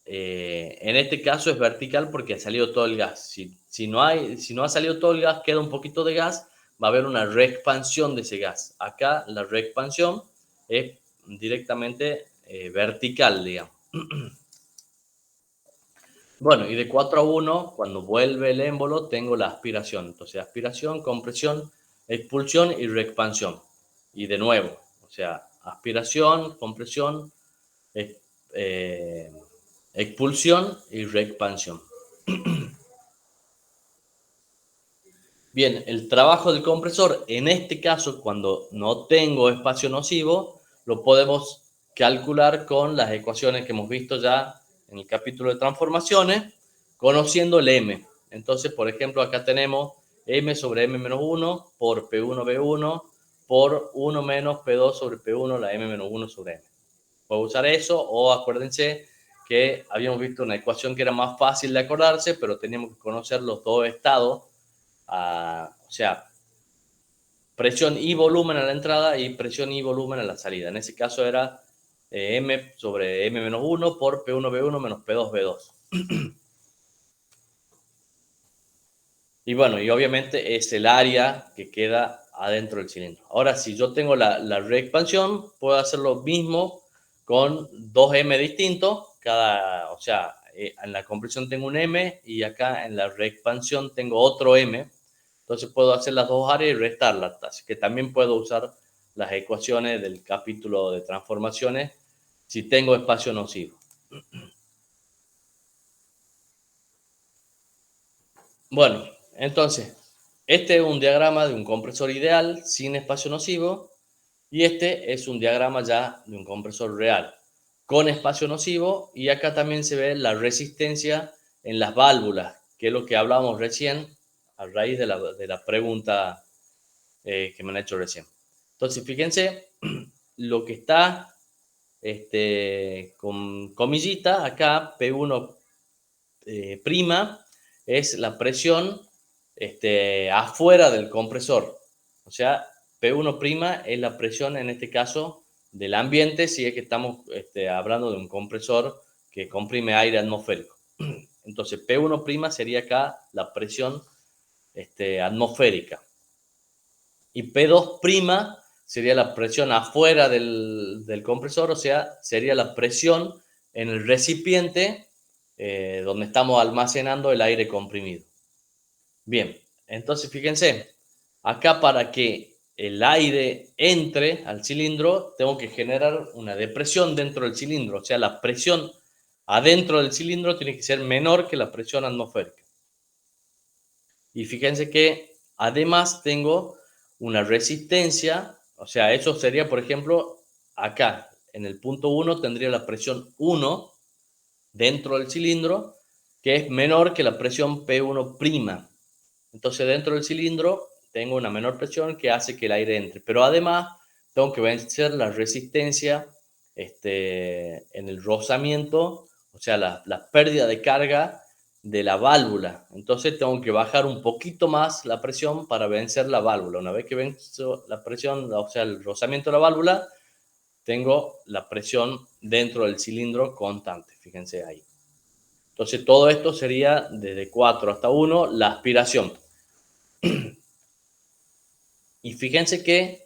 en este caso es vertical porque ha salido todo el gas. Si no ha salido todo el gas, queda un poquito de gas, va a haber una reexpansión de ese gas. Acá la reexpansión es directamente vertical, digamos. Bueno, y de 4 a 1, cuando vuelve el émbolo, tengo la aspiración. Entonces, aspiración, compresión, expulsión y reexpansión. Y de nuevo, o sea, aspiración, compresión, expulsión y reexpansión. Bien, el trabajo del compresor, en este caso, cuando no tengo espacio nocivo, lo podemos calcular con las ecuaciones que hemos visto ya en el capítulo de transformaciones, conociendo el M. Entonces, por ejemplo, acá tenemos M sobre M menos 1 por P1V1 por 1 menos P2 sobre P1, la M menos 1 sobre M. Puedo usar eso, o acuérdense que habíamos visto una ecuación que era más fácil de acordarse, pero teníamos que conocer los dos estados, o sea, presión y volumen a la entrada y presión y volumen a la salida. En ese caso era M sobre M menos 1 por P1V1 menos P2V2. Y bueno, y obviamente es el área que queda adentro del cilindro. Ahora, si yo tengo la reexpansión, puedo hacer lo mismo con dos M distintos. O sea, en la compresión tengo un M y acá en la reexpansión tengo otro M. Entonces puedo hacer las dos áreas y restarlas. Así que también puedo usar las ecuaciones del capítulo de transformaciones si tengo espacio nocivo. Bueno, entonces, este es un diagrama de un compresor ideal sin espacio nocivo, y este es un diagrama ya de un compresor real con espacio nocivo, y acá también se ve la resistencia en las válvulas, que es lo que hablábamos recién a raíz de la pregunta que me han hecho recién. Entonces, fíjense, lo que está con comillita acá, P1 prima, es la presión afuera del compresor. O sea, P1 prima es la presión, en este caso, del ambiente, si es que estamos hablando de un compresor que comprime aire atmosférico. Entonces, P1 prima sería acá la presión atmosférica. Y P2 prima sería la presión afuera del compresor, o sea, sería la presión en el recipiente donde estamos almacenando el aire comprimido. Bien, entonces fíjense, acá para que el aire entre al cilindro, tengo que generar una depresión dentro del cilindro, o sea, la presión adentro del cilindro tiene que ser menor que la presión atmosférica. Y fíjense que además tengo una resistencia, o sea, eso sería, por ejemplo, acá, en el punto 1 tendría la presión 1 dentro del cilindro, que es menor que la presión P1'. Entonces, dentro del cilindro tengo una menor presión que hace que el aire entre. Pero además, tengo que vencer la resistencia en el rozamiento, o sea, la pérdida de carga de la válvula. Entonces, tengo que bajar un poquito más la presión para vencer la válvula. Una vez que venzo la presión, o sea, el rozamiento de la válvula, tengo la presión dentro del cilindro constante. Fíjense ahí. Entonces, todo esto sería desde 4 hasta 1, la aspiración. Y fíjense que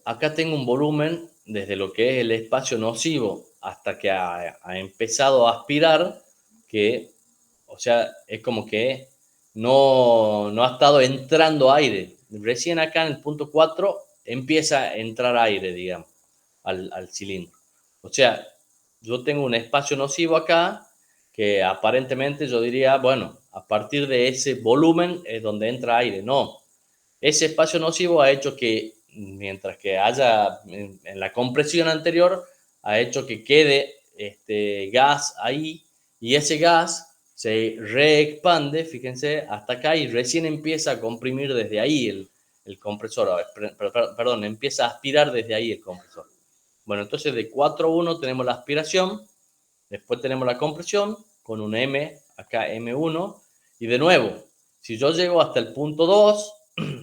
acá tengo un volumen desde lo que es el espacio nocivo hasta que ha empezado a aspirar, que, o sea, es como que no ha estado entrando aire. Recién acá en el punto 4 empieza a entrar aire, digamos, al cilindro. O sea, yo tengo un espacio nocivo acá que aparentemente yo diría, bueno, a partir de ese volumen es donde entra aire. No, ese espacio nocivo ha hecho que, mientras que haya en la compresión anterior, ha hecho que quede gas ahí y ese gas se reexpande, fíjense, hasta acá y recién empieza a comprimir desde ahí el compresor, perdón, empieza a aspirar desde ahí el compresor. Bueno, entonces de 4 a 1 tenemos la aspiración, después tenemos la compresión con un M, acá M1, y de nuevo, si yo llego hasta el punto 2,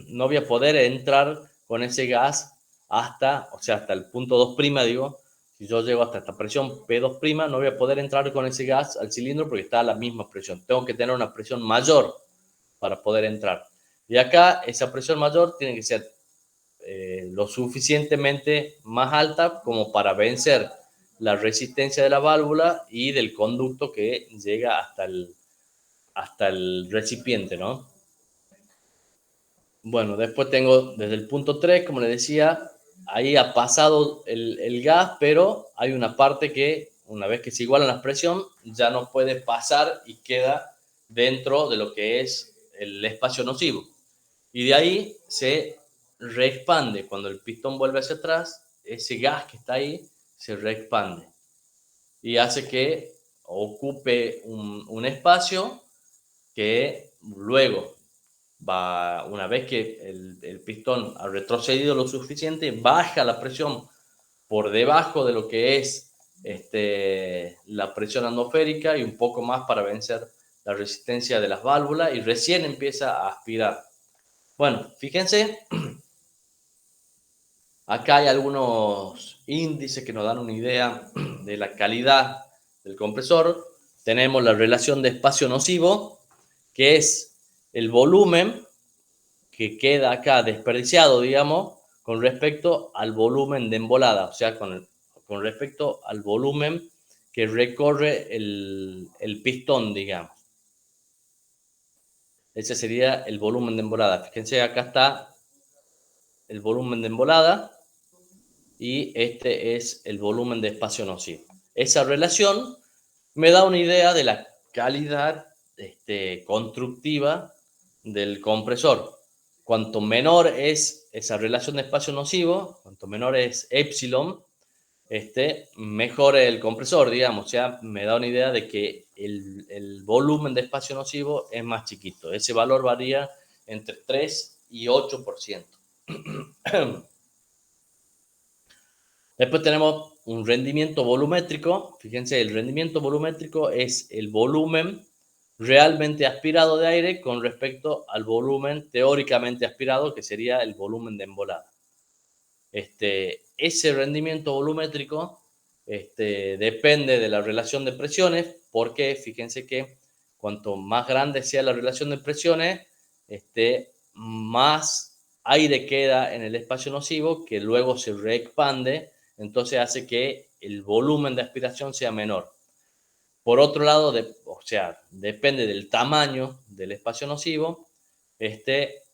no voy a poder entrar con ese gas hasta, o sea, hasta el punto 2', digo, si yo llego hasta esta presión P2', no voy a poder entrar con ese gas al cilindro porque está a la misma presión. Tengo que tener una presión mayor para poder entrar. Y acá esa presión mayor tiene que ser lo suficientemente más alta como para vencer la resistencia de la válvula y del conducto que llega hasta el recipiente, ¿no? Bueno, después tengo desde el punto 3, como les decía, ahí ha pasado el gas, pero hay una parte que, una vez que se iguala la presión, ya no puede pasar y queda dentro de lo que es el espacio nocivo. Y de ahí se reexpande. Cuando el pistón vuelve hacia atrás, ese gas que está ahí se reexpande y hace que ocupe un espacio que luego va, una vez que el pistón ha retrocedido lo suficiente, baja la presión por debajo de lo que es la presión atmosférica y un poco más para vencer la resistencia de las válvulas y recién empieza a aspirar. Bueno, fíjense, acá hay algunos índices que nos dan una idea de la calidad del compresor. Tenemos la relación de espacio nocivo, que es el volumen que queda acá desperdiciado, digamos, con respecto al volumen de embolada, o sea, con respecto al volumen que recorre el pistón, digamos. Ese sería el volumen de embolada. Fíjense, acá está el volumen de embolada y este es el volumen de espacio nocivo. Esa relación me da una idea de la calidad constructiva del compresor. Cuanto menor es esa relación de espacio nocivo, cuanto menor es epsilon, mejore el compresor, digamos. O sea, me da una idea de que el volumen de espacio nocivo es más chiquito. Ese valor varía entre 3 y 8%. Después tenemos un rendimiento volumétrico. Fíjense, el rendimiento volumétrico es el volumen realmente aspirado de aire con respecto al volumen teóricamente aspirado, que sería el volumen de embolada. Ese rendimiento volumétrico depende de la relación de presiones, porque fíjense que cuanto más grande sea la relación de presiones, más aire queda en el espacio nocivo, que luego se reexpande, entonces hace que el volumen de aspiración sea menor. Por otro lado, o sea, depende del tamaño del espacio nocivo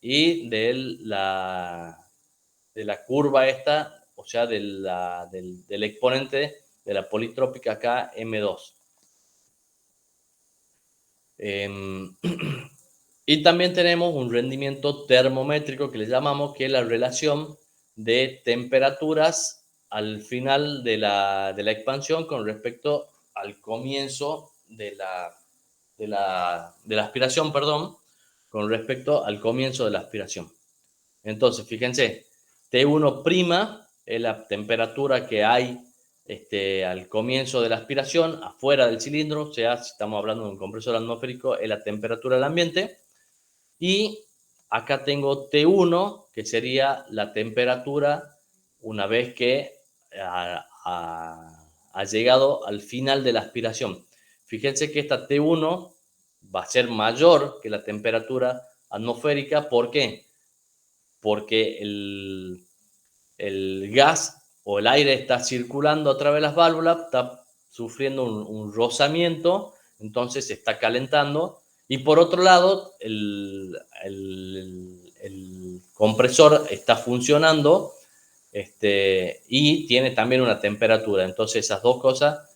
y de la curva esta, o sea, del exponente de la politrópica acá, M2. Y también tenemos un rendimiento termométrico que le llamamos, que es la relación de temperaturas al final de la expansión con respecto al comienzo de la aspiración, perdón, con respecto al comienzo de la aspiración. Entonces, fíjense, T1' es la temperatura que hay al comienzo de la aspiración, afuera del cilindro, o sea, si estamos hablando de un compresor atmosférico, es la temperatura del ambiente. Y acá tengo T1, que sería la temperatura una vez que ha llegado al final de la aspiración. Fíjense que esta T1 va a ser mayor que la temperatura atmosférica. ¿Por qué? Porque el gas o el aire está circulando a través de las válvulas, está sufriendo un rozamiento, entonces se está calentando. Y por otro lado, el compresor está funcionando y tiene también una temperatura. Entonces esas dos cosas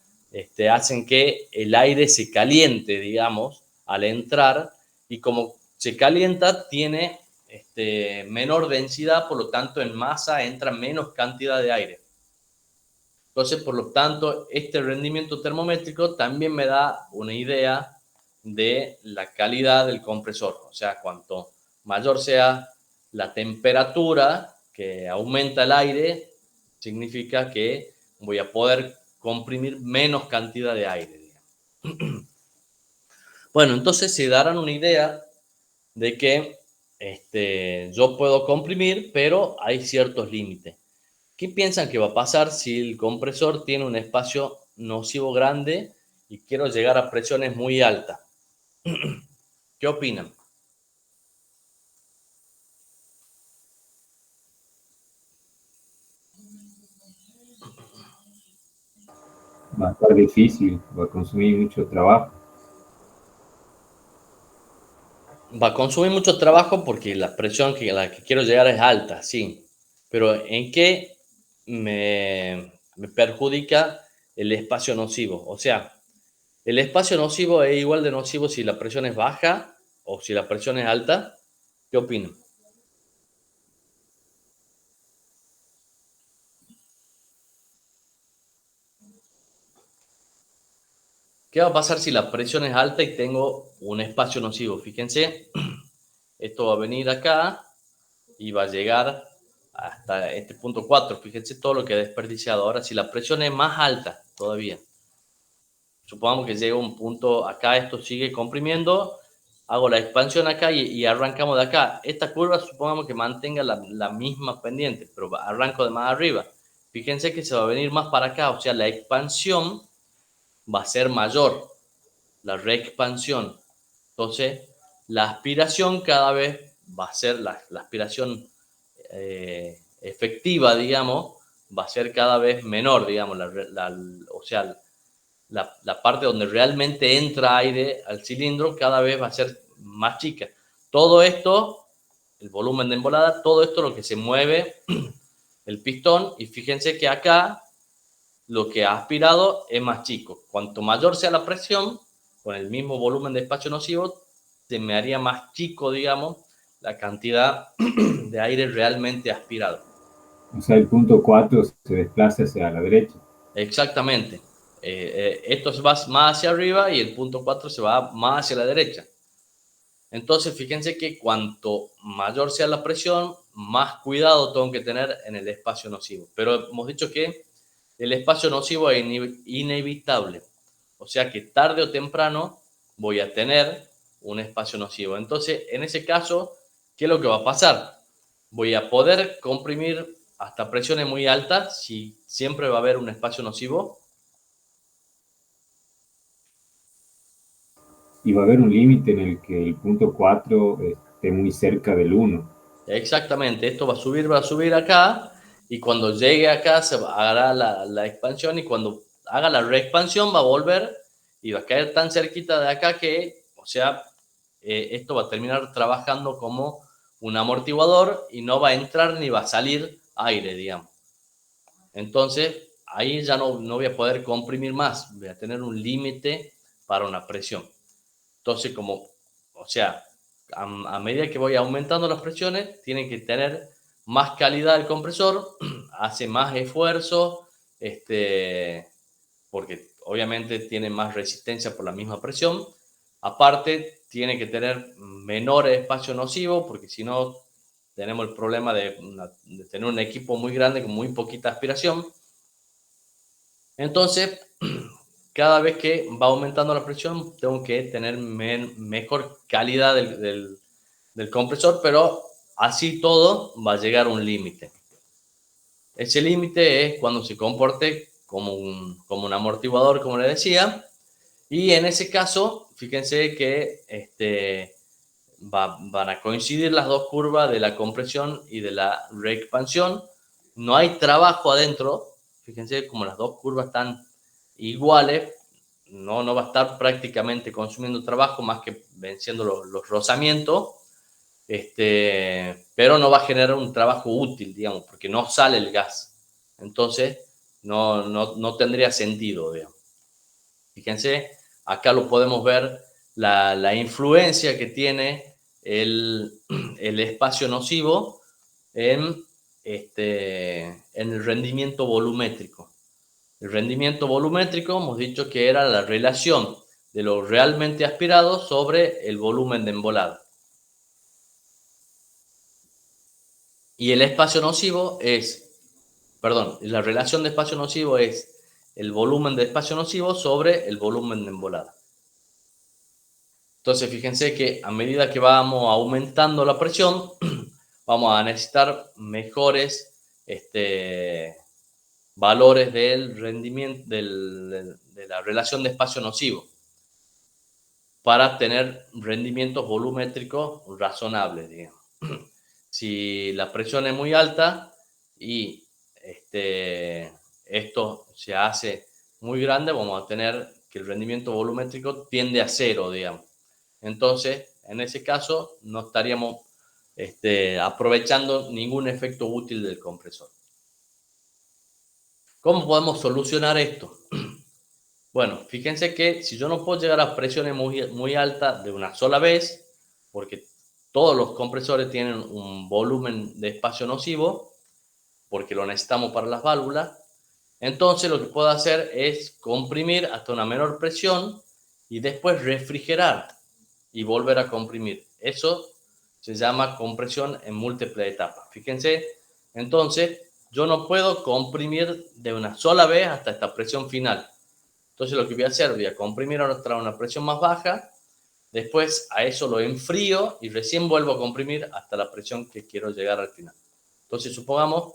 hacen que el aire se caliente, digamos, al entrar, y como se calienta, tiene menor densidad, por lo tanto en masa entra menos cantidad de aire. Entonces, por lo tanto, este rendimiento termométrico también me da una idea de la calidad del compresor. O sea, cuanto mayor sea la temperatura que aumenta el aire, significa que voy a poder comprimir menos cantidad de aire, digamos. Bueno, entonces se darán una idea de que yo puedo comprimir, pero hay ciertos límites. ¿Qué piensan que va a pasar si el compresor tiene un espacio nocivo grande y quiero llegar a presiones muy altas? ¿Qué opinan? Va a estar difícil, va a consumir mucho trabajo. Va a consumir mucho trabajo porque la presión a la que quiero llegar es alta, sí. Pero ¿en qué me perjudica el espacio nocivo? O sea, ¿el espacio nocivo es igual de nocivo si la presión es baja o si la presión es alta? ¿Qué opinan? ¿Qué va a pasar si la presión es alta y tengo un espacio nocivo? Fíjense, esto va a venir acá y va a llegar hasta este punto 4. Fíjense todo lo que he desperdiciado. Ahora, si la presión es más alta todavía, supongamos que llega un punto acá, esto sigue comprimiendo, hago la expansión acá y arrancamos de acá. Esta curva supongamos que mantenga la misma pendiente, pero arranco de más arriba. Fíjense que se va a venir más para acá, o sea, la expansión va a ser mayor, la reexpansión. Entonces, la aspiración cada vez va a ser, la aspiración efectiva, digamos, va a ser cada vez menor, digamos, o sea, la parte donde realmente entra aire al cilindro cada vez va a ser más chica. Todo esto, el volumen de embolada, todo esto lo que se mueve el pistón, y fíjense que acá lo que ha aspirado es más chico. Cuanto mayor sea la presión, con el mismo volumen de espacio nocivo, se me haría más chico, digamos, la cantidad de aire realmente aspirado. O sea, el punto 4 se desplaza hacia la derecha. Exactamente. Esto se va más hacia arriba y el punto 4 se va más hacia la derecha. Entonces, fíjense que cuanto mayor sea la presión, más cuidado tengo que tener en el espacio nocivo. Pero hemos dicho que el espacio nocivo es inevitable. O sea que tarde o temprano voy a tener un espacio nocivo. Entonces, en ese caso, ¿qué es lo que va a pasar? Voy a poder comprimir hasta presiones muy altas si siempre va a haber un espacio nocivo. Y va a haber un límite en el que el punto 4 esté muy cerca del 1. Exactamente, esto va a subir acá y cuando llegue acá se hará la expansión y cuando haga la reexpansión va a volver y va a caer tan cerquita de acá que, o sea, esto va a terminar trabajando como un amortiguador y no va a entrar ni va a salir aire, digamos. Entonces, ahí ya no voy a poder comprimir más, voy a tener un límite para una presión. Entonces, como, o sea, a medida que voy aumentando las presiones, tiene que tener más calidad el compresor, hace más esfuerzo, porque obviamente tiene más resistencia por la misma presión. Aparte, tiene que tener menor espacio nocivo, porque si no, tenemos el problema de tener un equipo muy grande con muy poquita aspiración. Entonces, cada vez que va aumentando la presión, tengo que tener mejor calidad del compresor, pero así todo va a llegar a un límite. Ese límite es cuando se comporte como un amortiguador, como le decía, y en ese caso, fíjense que van a coincidir las dos curvas de la compresión y de la reexpansión. No hay trabajo adentro, fíjense como las dos curvas están iguales, no va a estar prácticamente consumiendo trabajo más que venciendo los rozamientos, pero no va a generar un trabajo útil, digamos, porque no sale el gas. Entonces, no tendría sentido, digamos. Fíjense, acá lo podemos ver la influencia que tiene el espacio nocivo en el rendimiento volumétrico. El rendimiento volumétrico hemos dicho que era la relación de lo realmente aspirado sobre el volumen de embolado. Y el espacio nocivo la relación de espacio nocivo es el volumen de espacio nocivo sobre el volumen de embolada. Entonces, fíjense que a medida que vamos aumentando la presión, vamos a necesitar mejores valores del rendimiento de la relación de espacio nocivo para tener rendimientos volumétricos razonables, digamos. Si la presión es muy alta y esto se hace muy grande, vamos a tener que el rendimiento volumétrico tiende a cero, digamos. Entonces, en ese caso, no estaríamos aprovechando ningún efecto útil del compresor. ¿Cómo podemos solucionar esto? Bueno, fíjense que si yo no puedo llegar a presiones muy altas de una sola vez, porque todos los compresores tienen un volumen de espacio nocivo, porque lo necesitamos para las válvulas, entonces lo que puedo hacer es comprimir hasta una menor presión y después refrigerar y volver a comprimir. Eso se llama compresión en múltiples etapas. Fíjense, entonces yo no puedo comprimir de una sola vez hasta esta presión final. Entonces lo que voy a hacer, voy a comprimir a una presión más baja, después a eso lo enfrío y recién vuelvo a comprimir hasta la presión que quiero llegar al final. Entonces supongamos,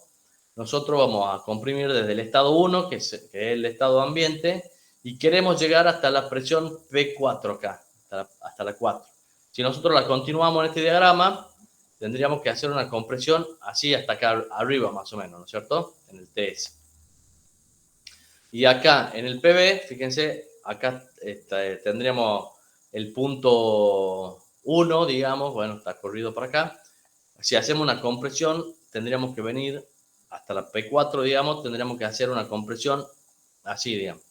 nosotros vamos a comprimir desde el estado 1, que es el estado ambiente, y queremos llegar hasta la presión P4 acá, hasta la 4. Si nosotros la continuamos en este diagrama, tendríamos que hacer una compresión así hasta acá arriba más o menos, ¿no es cierto? En el TS. Y acá en el PB, fíjense, acá tendríamos el punto 1, digamos, bueno, está corrido para acá. Si hacemos una compresión, tendríamos que venir hasta la P4, digamos, tendríamos que hacer una compresión así, digamos.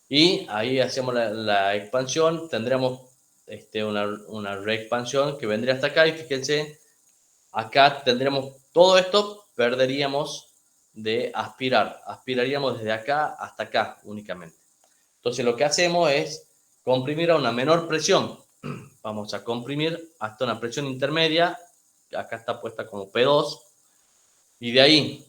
Y ahí hacemos la expansión, tendríamos una reexpansión que vendría hasta acá y fíjense, acá tendríamos todo esto, perderíamos de aspirar. Aspiraríamos desde acá hasta acá únicamente. Entonces lo que hacemos es comprimir a una menor presión. Vamos a comprimir hasta una presión intermedia. Acá está puesta como P2. Y de ahí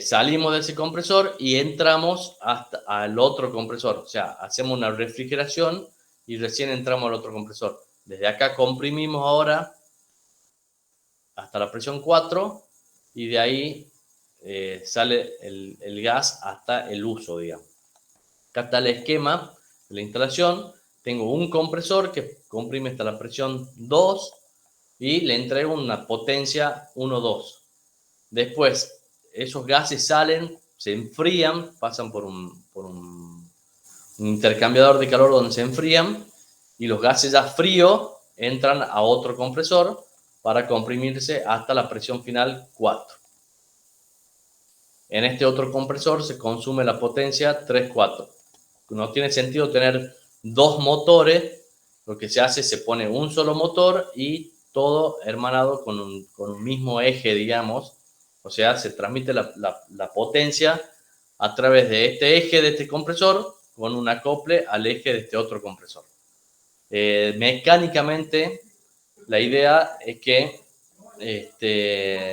salimos de ese compresor y entramos hasta al otro compresor. O sea, hacemos una refrigeración y recién entramos al otro compresor. Desde acá comprimimos ahora hasta la presión 4 y de ahí sale el gas hasta el uso, digamos. Acá está el esquema de la instalación. Tengo un compresor que comprime hasta la presión 2 y le entrego una potencia 1,2. Después, esos gases salen, se enfrían, pasan por un intercambiador de calor donde se enfrían y los gases ya fríos entran a otro compresor para comprimirse hasta la presión final 4. En este otro compresor se consume la potencia 3,4. No tiene sentido tener dos motores. Lo que se hace es se pone un solo motor y todo hermanado con un mismo eje, digamos. O sea, se transmite la potencia a través de este eje de este compresor con un acople al eje de este otro compresor. Mecánicamente, la idea es que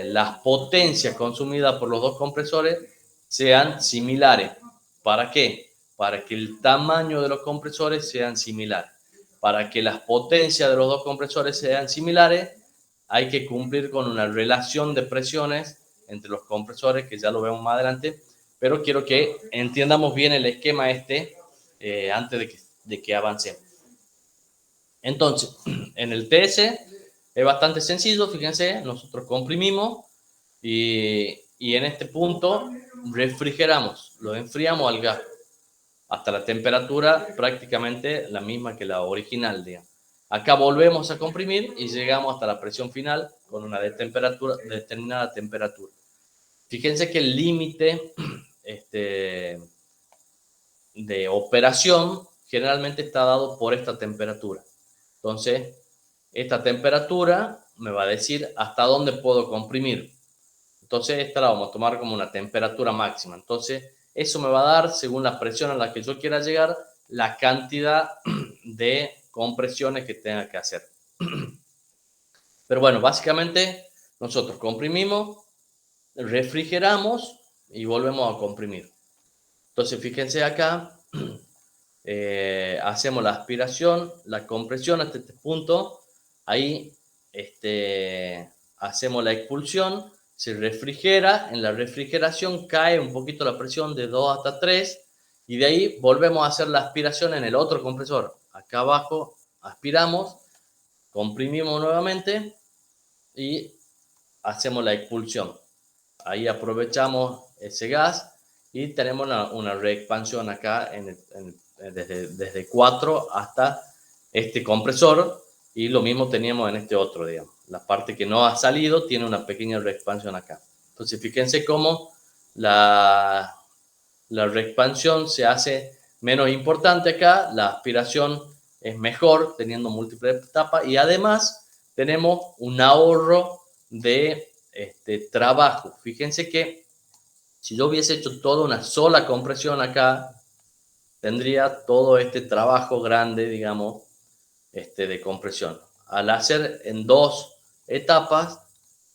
las potencias consumidas por los dos compresores sean similares. ¿Para qué? Para que el tamaño de los compresores sean similares. Para que las potencias de los dos compresores sean similares, hay que cumplir con una relación de presiones entre los compresores, que ya lo vemos más adelante, pero quiero que entendamos bien el esquema antes de que avancemos. Entonces, en el TS es bastante sencillo, fíjense, nosotros comprimimos y en este punto refrigeramos, lo enfriamos al gas hasta la temperatura prácticamente la misma que la original, digamos. Acá volvemos a comprimir y llegamos hasta la presión final con una determinada temperatura. Fíjense que el límite de operación generalmente está dado por esta temperatura. Entonces, esta temperatura me va a decir hasta dónde puedo comprimir. Entonces, esta la vamos a tomar como una temperatura máxima. Entonces, eso me va a dar, según la presión a la que yo quiera llegar, la cantidad de compresiones que tenga que hacer. Pero bueno, básicamente nosotros comprimimos, refrigeramos y volvemos a comprimir. Entonces, fíjense acá, hacemos la aspiración, la compresión hasta este punto, ahí hacemos la expulsión, se refrigera, en la refrigeración cae un poquito la presión de 2 hasta 3 y de ahí volvemos a hacer la aspiración en el otro compresor. Acá abajo aspiramos, comprimimos nuevamente y hacemos la expulsión. Ahí aprovechamos ese gas y tenemos una reexpansión acá desde 4 hasta este compresor y lo mismo teníamos en este otro, digamos. La parte que no ha salido tiene una pequeña reexpansión acá. Entonces fíjense cómo la reexpansión se hace menos importante acá, la aspiración es mejor teniendo múltiples etapas y además tenemos un ahorro de trabajo. Fíjense que si yo hubiese hecho toda una sola compresión acá, tendría todo este trabajo grande, digamos, de compresión. Al hacer en 2 etapas,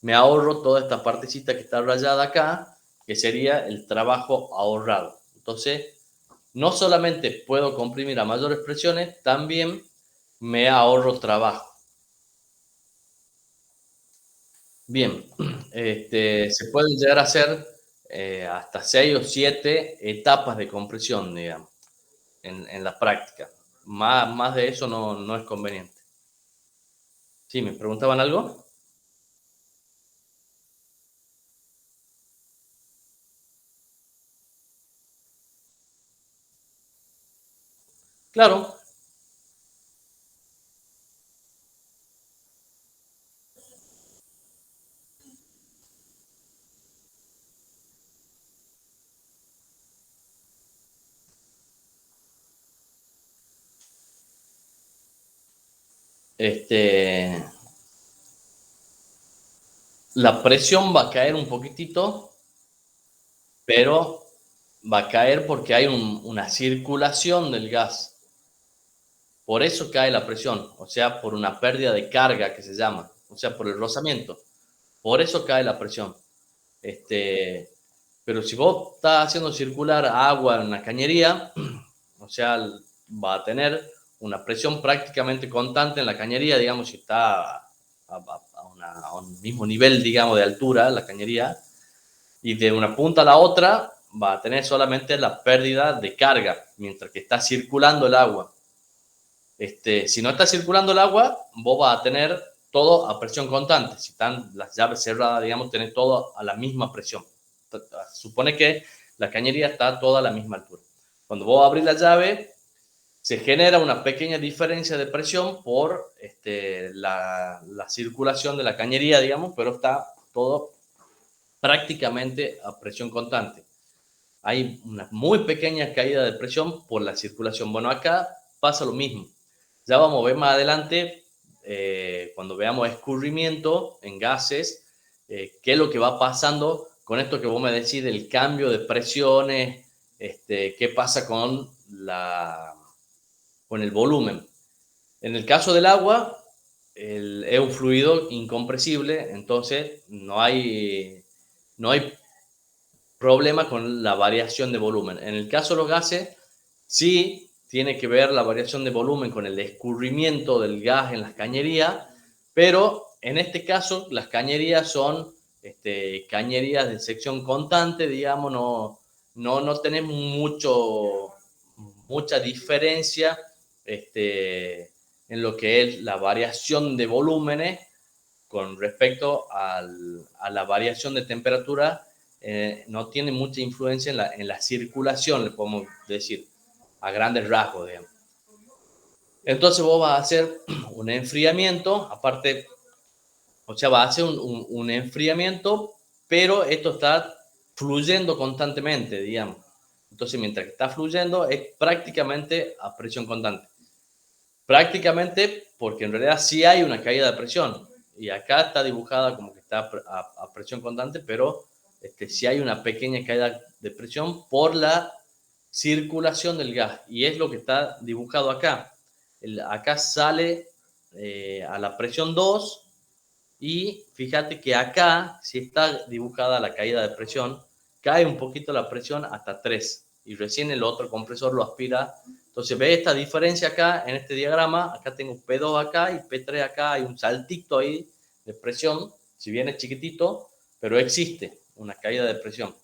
me ahorro toda esta partecita que está rayada acá, que sería el trabajo ahorrado. Entonces, no solamente puedo comprimir a mayores presiones, también me ahorro trabajo. Bien, se pueden llegar a hacer hasta 6 o 7 etapas de compresión, digamos, en la práctica. Más de eso no es conveniente. ¿Sí? ¿Me preguntaban algo? Claro. La presión va a caer un poquitito pero va a caer porque hay una circulación del gas. Por eso cae la presión, o sea, por una pérdida de carga que se llama, o sea, por el rozamiento. Por eso cae la presión. Pero si vos estás haciendo circular agua en una cañería, o sea, va a tener una presión prácticamente constante en la cañería, digamos, si está a un mismo nivel, digamos, de altura la cañería, y de una punta a la otra va a tener solamente la pérdida de carga, mientras que está circulando el agua. Si no está circulando el agua, vos vas a tener todo a presión constante. Si están las llaves cerradas, digamos, tenés todo a la misma presión. Supone que la cañería está toda a la misma altura. Cuando vos abrís la llave, se genera una pequeña diferencia de presión por la circulación de la cañería, digamos, pero está todo prácticamente a presión constante. Hay una muy pequeña caída de presión por la circulación. Bueno, acá pasa lo mismo. Ya vamos a ver más adelante, cuando veamos escurrimiento en gases, qué es lo que va pasando con esto que vos me decís del cambio de presiones, qué pasa con el volumen. En el caso del agua, es un fluido incompresible, entonces no hay problema con la variación de volumen. En el caso de los gases, sí tiene que ver la variación de volumen con el escurrimiento del gas en las cañerías, pero en este caso las cañerías son cañerías de sección constante, digamos, no tenemos mucha diferencia en lo que es la variación de volúmenes con respecto a la variación de temperatura. No tiene mucha influencia en la circulación, le podemos decir, a grandes rasgos, digamos. Entonces vos vas a hacer un enfriamiento, aparte, o sea, vas a hacer un enfriamiento, pero esto está fluyendo constantemente, digamos. Entonces, mientras que está fluyendo, es prácticamente a presión constante. Prácticamente porque en realidad sí hay una caída de presión. Y acá está dibujada como que está a presión constante, pero sí hay una pequeña caída de presión por la circulación del gas. Y es lo que está dibujado acá. Acá sale a la presión 2 y fíjate que acá, si está dibujada la caída de presión, cae un poquito la presión hasta 3 y recién el otro compresor lo aspira. Entonces ve esta diferencia acá en este diagrama. Acá tengo P2 acá y P3 acá. Hay un saltito ahí de presión, si bien es chiquitito, pero existe una caída de presión.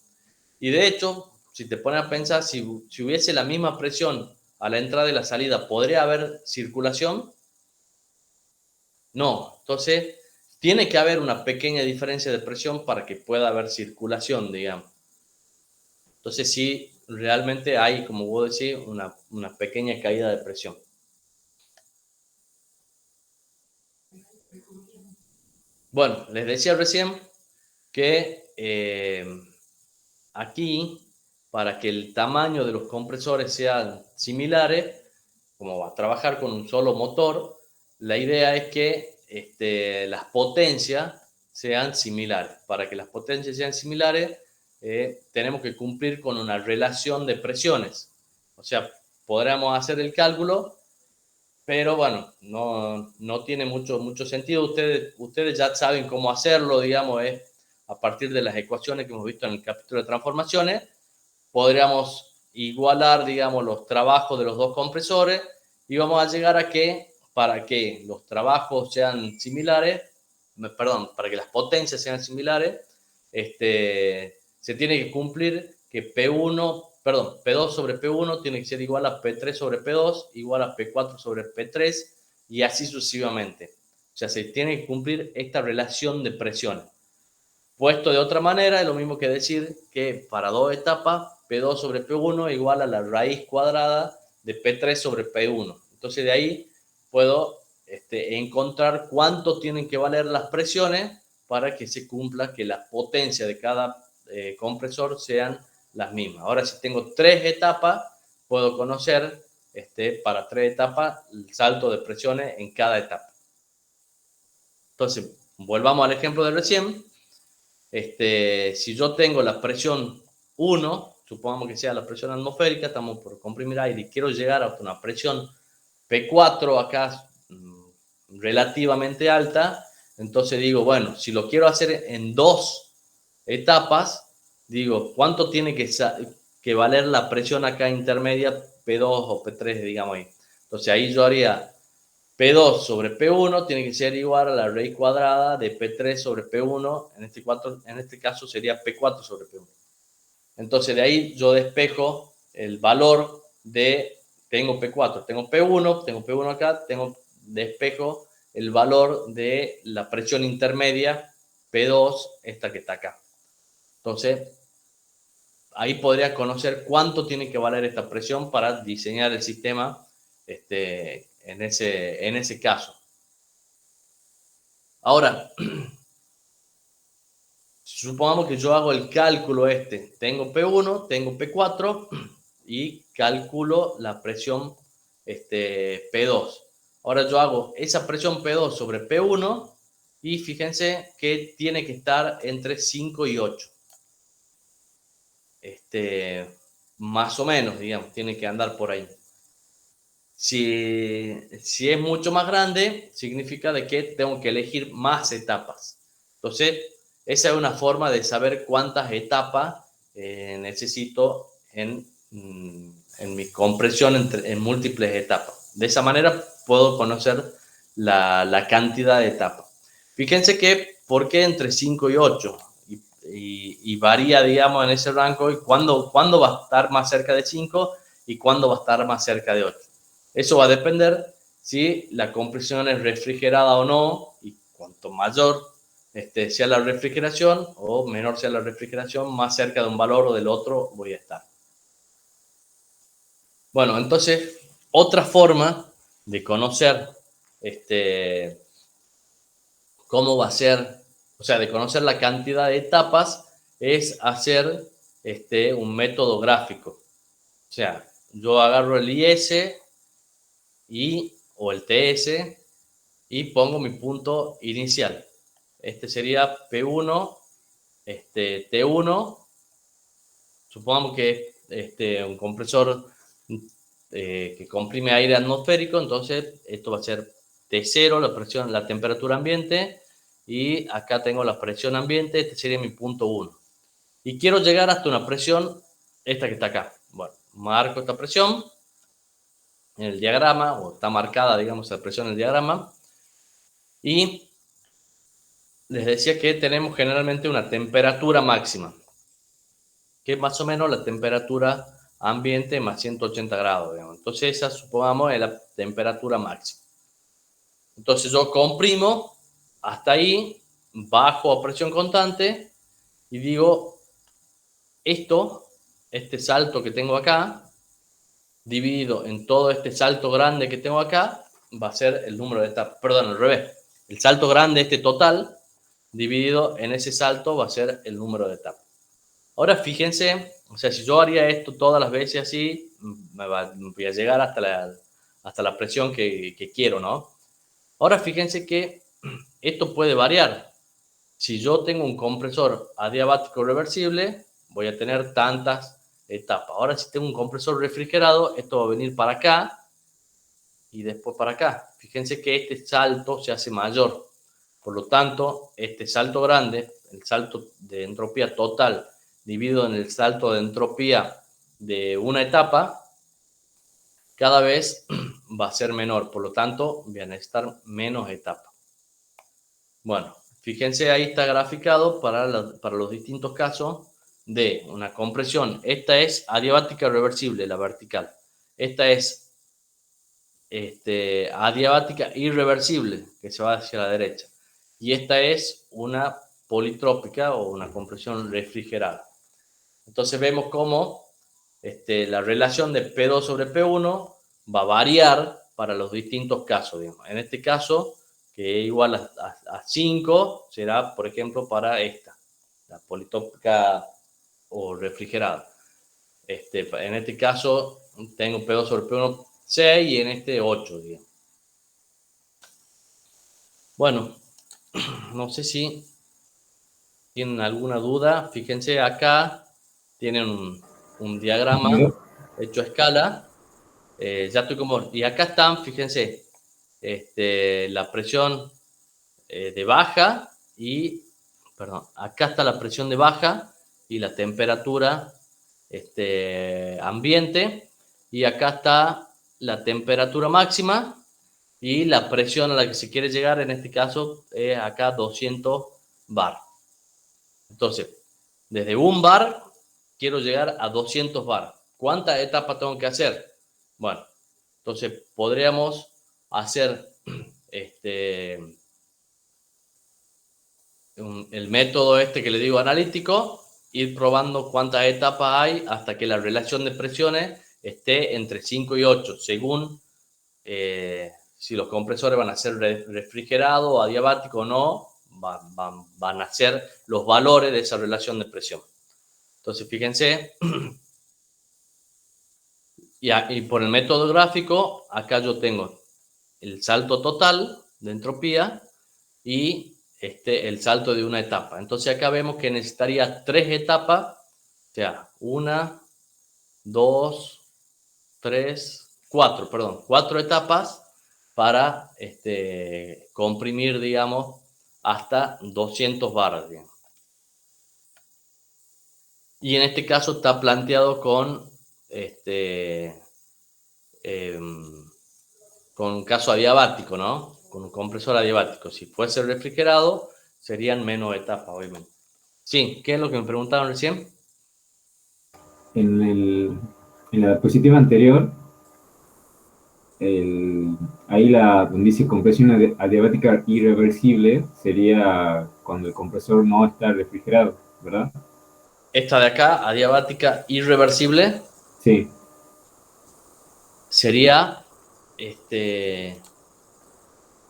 Y de hecho, si te pones a pensar, si hubiese la misma presión a la entrada y la salida, ¿podría haber circulación? No. Entonces, tiene que haber una pequeña diferencia de presión para que pueda haber circulación, digamos. Entonces, sí, realmente hay, como vos decís, una pequeña caída de presión. Bueno, les decía recién que aquí, para que el tamaño de los compresores sean similares, como va a trabajar con un solo motor, la idea es que las potencias sean similares. Para que las potencias sean similares, tenemos que cumplir con una relación de presiones. O sea, podríamos hacer el cálculo, pero bueno, no tiene mucho sentido. Ustedes ya saben cómo hacerlo, digamos, a partir de las ecuaciones que hemos visto en el capítulo de transformaciones. Podríamos igualar, digamos, los trabajos de los dos compresores y vamos a llegar a que para que los trabajos sean similares, para que las potencias sean similares, se tiene que cumplir que P2 sobre P1 tiene que ser igual a P3 sobre P2, igual a P4 sobre P3 y así sucesivamente. O sea, se tiene que cumplir esta relación de presiones. Puesto de otra manera, es lo mismo que decir que para dos etapas, P2 sobre P1 igual a la raíz cuadrada de P3 sobre P1. Entonces, de ahí puedo encontrar cuánto tienen que valer las presiones para que se cumpla que la potencia de cada compresor sean las mismas. Ahora, si tengo 3 etapas, puedo conocer para 3 etapas el salto de presiones en cada etapa. Entonces, volvamos al ejemplo de recién. Si yo tengo la presión P1, supongamos que sea la presión atmosférica, estamos por comprimir aire y quiero llegar hasta una presión P4 acá relativamente alta, entonces digo, bueno, si lo quiero hacer en 2 etapas, digo, ¿cuánto tiene que valer la presión acá intermedia P2 o P3, digamos ahí? Entonces ahí yo haría P2 sobre P1 tiene que ser igual a la raíz cuadrada de P3 sobre P1, en este caso sería P4 sobre P1. Entonces de ahí yo despejo el valor de, tengo P4, tengo P1 acá, despejo el valor de la presión intermedia P2, esta que está acá. Entonces, ahí podría conocer cuánto tiene que valer esta presión para diseñar el sistema en ese caso. Ahora, supongamos que yo hago el cálculo tengo P1, tengo P4 y calculo la presión P2. Ahora yo hago esa presión P2 sobre P1 y fíjense que tiene que estar entre 5 y 8. Más o menos, digamos, tiene que andar por ahí. Si es mucho más grande, significa de que tengo que elegir más etapas. Entonces, esa es una forma de saber cuántas etapas necesito en mi compresión en múltiples etapas. De esa manera puedo conocer la cantidad de etapas. Fíjense que, ¿por qué entre 5 y 8? Y varía, digamos, en ese rango, y cuándo va a estar más cerca de 5 y cuándo va a estar más cerca de 8. Eso va a depender si la compresión es refrigerada o no, y cuanto mayor sea la refrigeración o menor sea la refrigeración, más cerca de un valor o del otro voy a estar. Bueno, entonces, otra forma de conocer cómo va a ser, o sea, de conocer la cantidad de etapas, es hacer un método gráfico. O sea, yo agarro el IS o el TS y pongo mi punto inicial. Este sería P1, T1. Supongamos que un compresor que comprime aire atmosférico, entonces esto va a ser T0, la presión, la temperatura ambiente, y acá tengo la presión ambiente, este sería mi punto 1. Y quiero llegar hasta una presión, esta que está acá. Bueno, marco esta presión en el diagrama, o está marcada, digamos, la presión en el diagrama, y les decía que tenemos generalmente una temperatura máxima, que es más o menos la temperatura ambiente más 180 grados, digamos. Entonces esa, supongamos, es la temperatura máxima. Entonces yo comprimo hasta ahí, bajo a presión constante y digo, este salto que tengo acá, dividido en todo este salto grande que tengo acá, va a ser el número de etapas. Perdón, al revés. El salto grande, total, dividido en ese salto va a ser el número de etapas. Ahora fíjense, o sea, si yo haría esto todas las veces así, voy a llegar hasta la presión que quiero, ¿no? Ahora fíjense que esto puede variar. Si yo tengo un compresor adiabático reversible, voy a tener tantas etapas. Ahora si tengo un compresor refrigerado, esto va a venir para acá y después para acá. Fíjense que este salto se hace mayor. Por lo tanto, este salto grande, el salto de entropía total dividido en el salto de entropía de una etapa, cada vez va a ser menor. Por lo tanto, van a necesitar menos etapas. Bueno, fíjense, ahí está graficado para los distintos casos de una compresión. Esta es adiabática reversible, la vertical. Esta es adiabática irreversible, que se va hacia la derecha. Y esta es una politrópica o una compresión refrigerada. Entonces vemos cómo la relación de P2 sobre P1 va a variar para los distintos casos, digamos. En este caso, que es igual a 5, será, por ejemplo, para esta, la politrópica o refrigerada. En este caso, tengo P2 sobre P1 6 y en este 8, digamos. Bueno, no sé si tienen alguna duda. Fíjense acá, tienen un diagrama hecho a escala. Ya estoy como... Y acá están, fíjense, la presión de baja y... Perdón, acá está la presión de baja y la temperatura ambiente. Y acá está la temperatura máxima y la presión a la que se quiere llegar, en este caso, es acá 200 bar. Entonces, desde 1 bar quiero llegar a 200 bar. ¿Cuántas etapas tengo que hacer? Bueno, entonces podríamos hacer el método que le digo analítico, ir probando cuántas etapas hay hasta que la relación de presiones esté entre 5 y 8, según si los compresores van a ser refrigerados o adiabáticos o no, van a ser los valores de esa relación de presión. Entonces, fíjense, y por el método gráfico, acá yo tengo el salto total de entropía y el salto de una etapa. Entonces, acá vemos que necesitaría 3 etapas, o sea, 1, 2, 3, 4, perdón, 4 etapas para comprimir, digamos, hasta 200 bar, digamos. Y en este caso está planteado con con un caso adiabático, ¿no? Con un compresor adiabático. Si fuese refrigerado, serían menos etapas, obviamente. Sí, ¿qué es lo que me preguntaron recién? En la diapositiva anterior, ahí donde dice compresión adiabática irreversible sería cuando el compresor no está refrigerado, ¿verdad? Esta de acá, adiabática irreversible, Sí. sería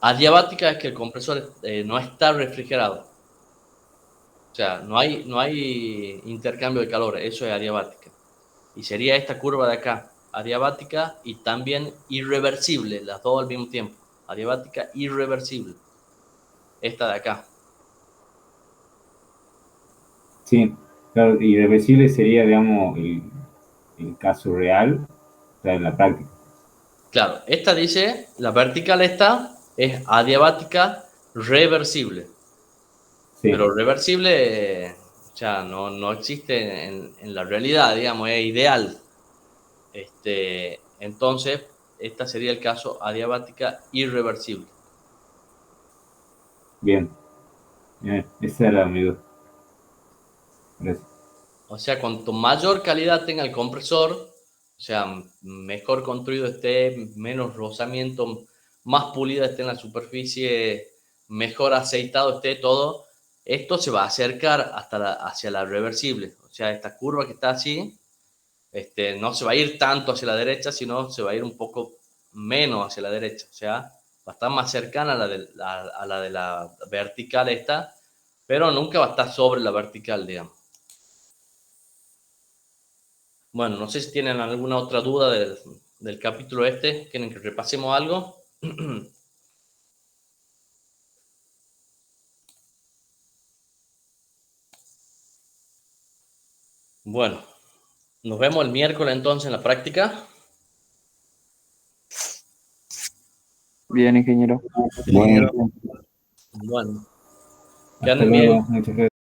adiabática es que el compresor no está refrigerado. O sea, no hay intercambio de calor, eso es adiabática. Y sería esta curva de acá, adiabática y también irreversible, las dos al mismo tiempo. Adiabática irreversible. Esta de acá. Sí, claro, irreversible sería, digamos, el caso real, o sea, en la práctica. Claro, esta dice, la vertical esta es adiabática reversible. Sí. Pero reversible, o sea, no existe en la realidad, digamos, es ideal. Entonces, esta sería el caso adiabática irreversible. Bien. Esa era mi duda. Gracias. O sea, cuanto mayor calidad tenga el compresor, o sea, mejor construido esté, menos rozamiento, más pulida esté en la superficie, mejor aceitado esté todo, esto se va a acercar hacia la reversible. O sea, esta curva que está así, no se va a ir tanto hacia la derecha, sino se va a ir un poco menos hacia la derecha. O sea, va a estar más cercana a la de la vertical esta, pero nunca va a estar sobre la vertical, digamos. Bueno, no sé si tienen alguna otra duda del capítulo ¿Quieren que repasemos algo? Bueno, nos vemos el miércoles entonces en la práctica. Bien, ingeniero. Bueno, Bueno, que hasta anden bien. luego. Muchas gracias.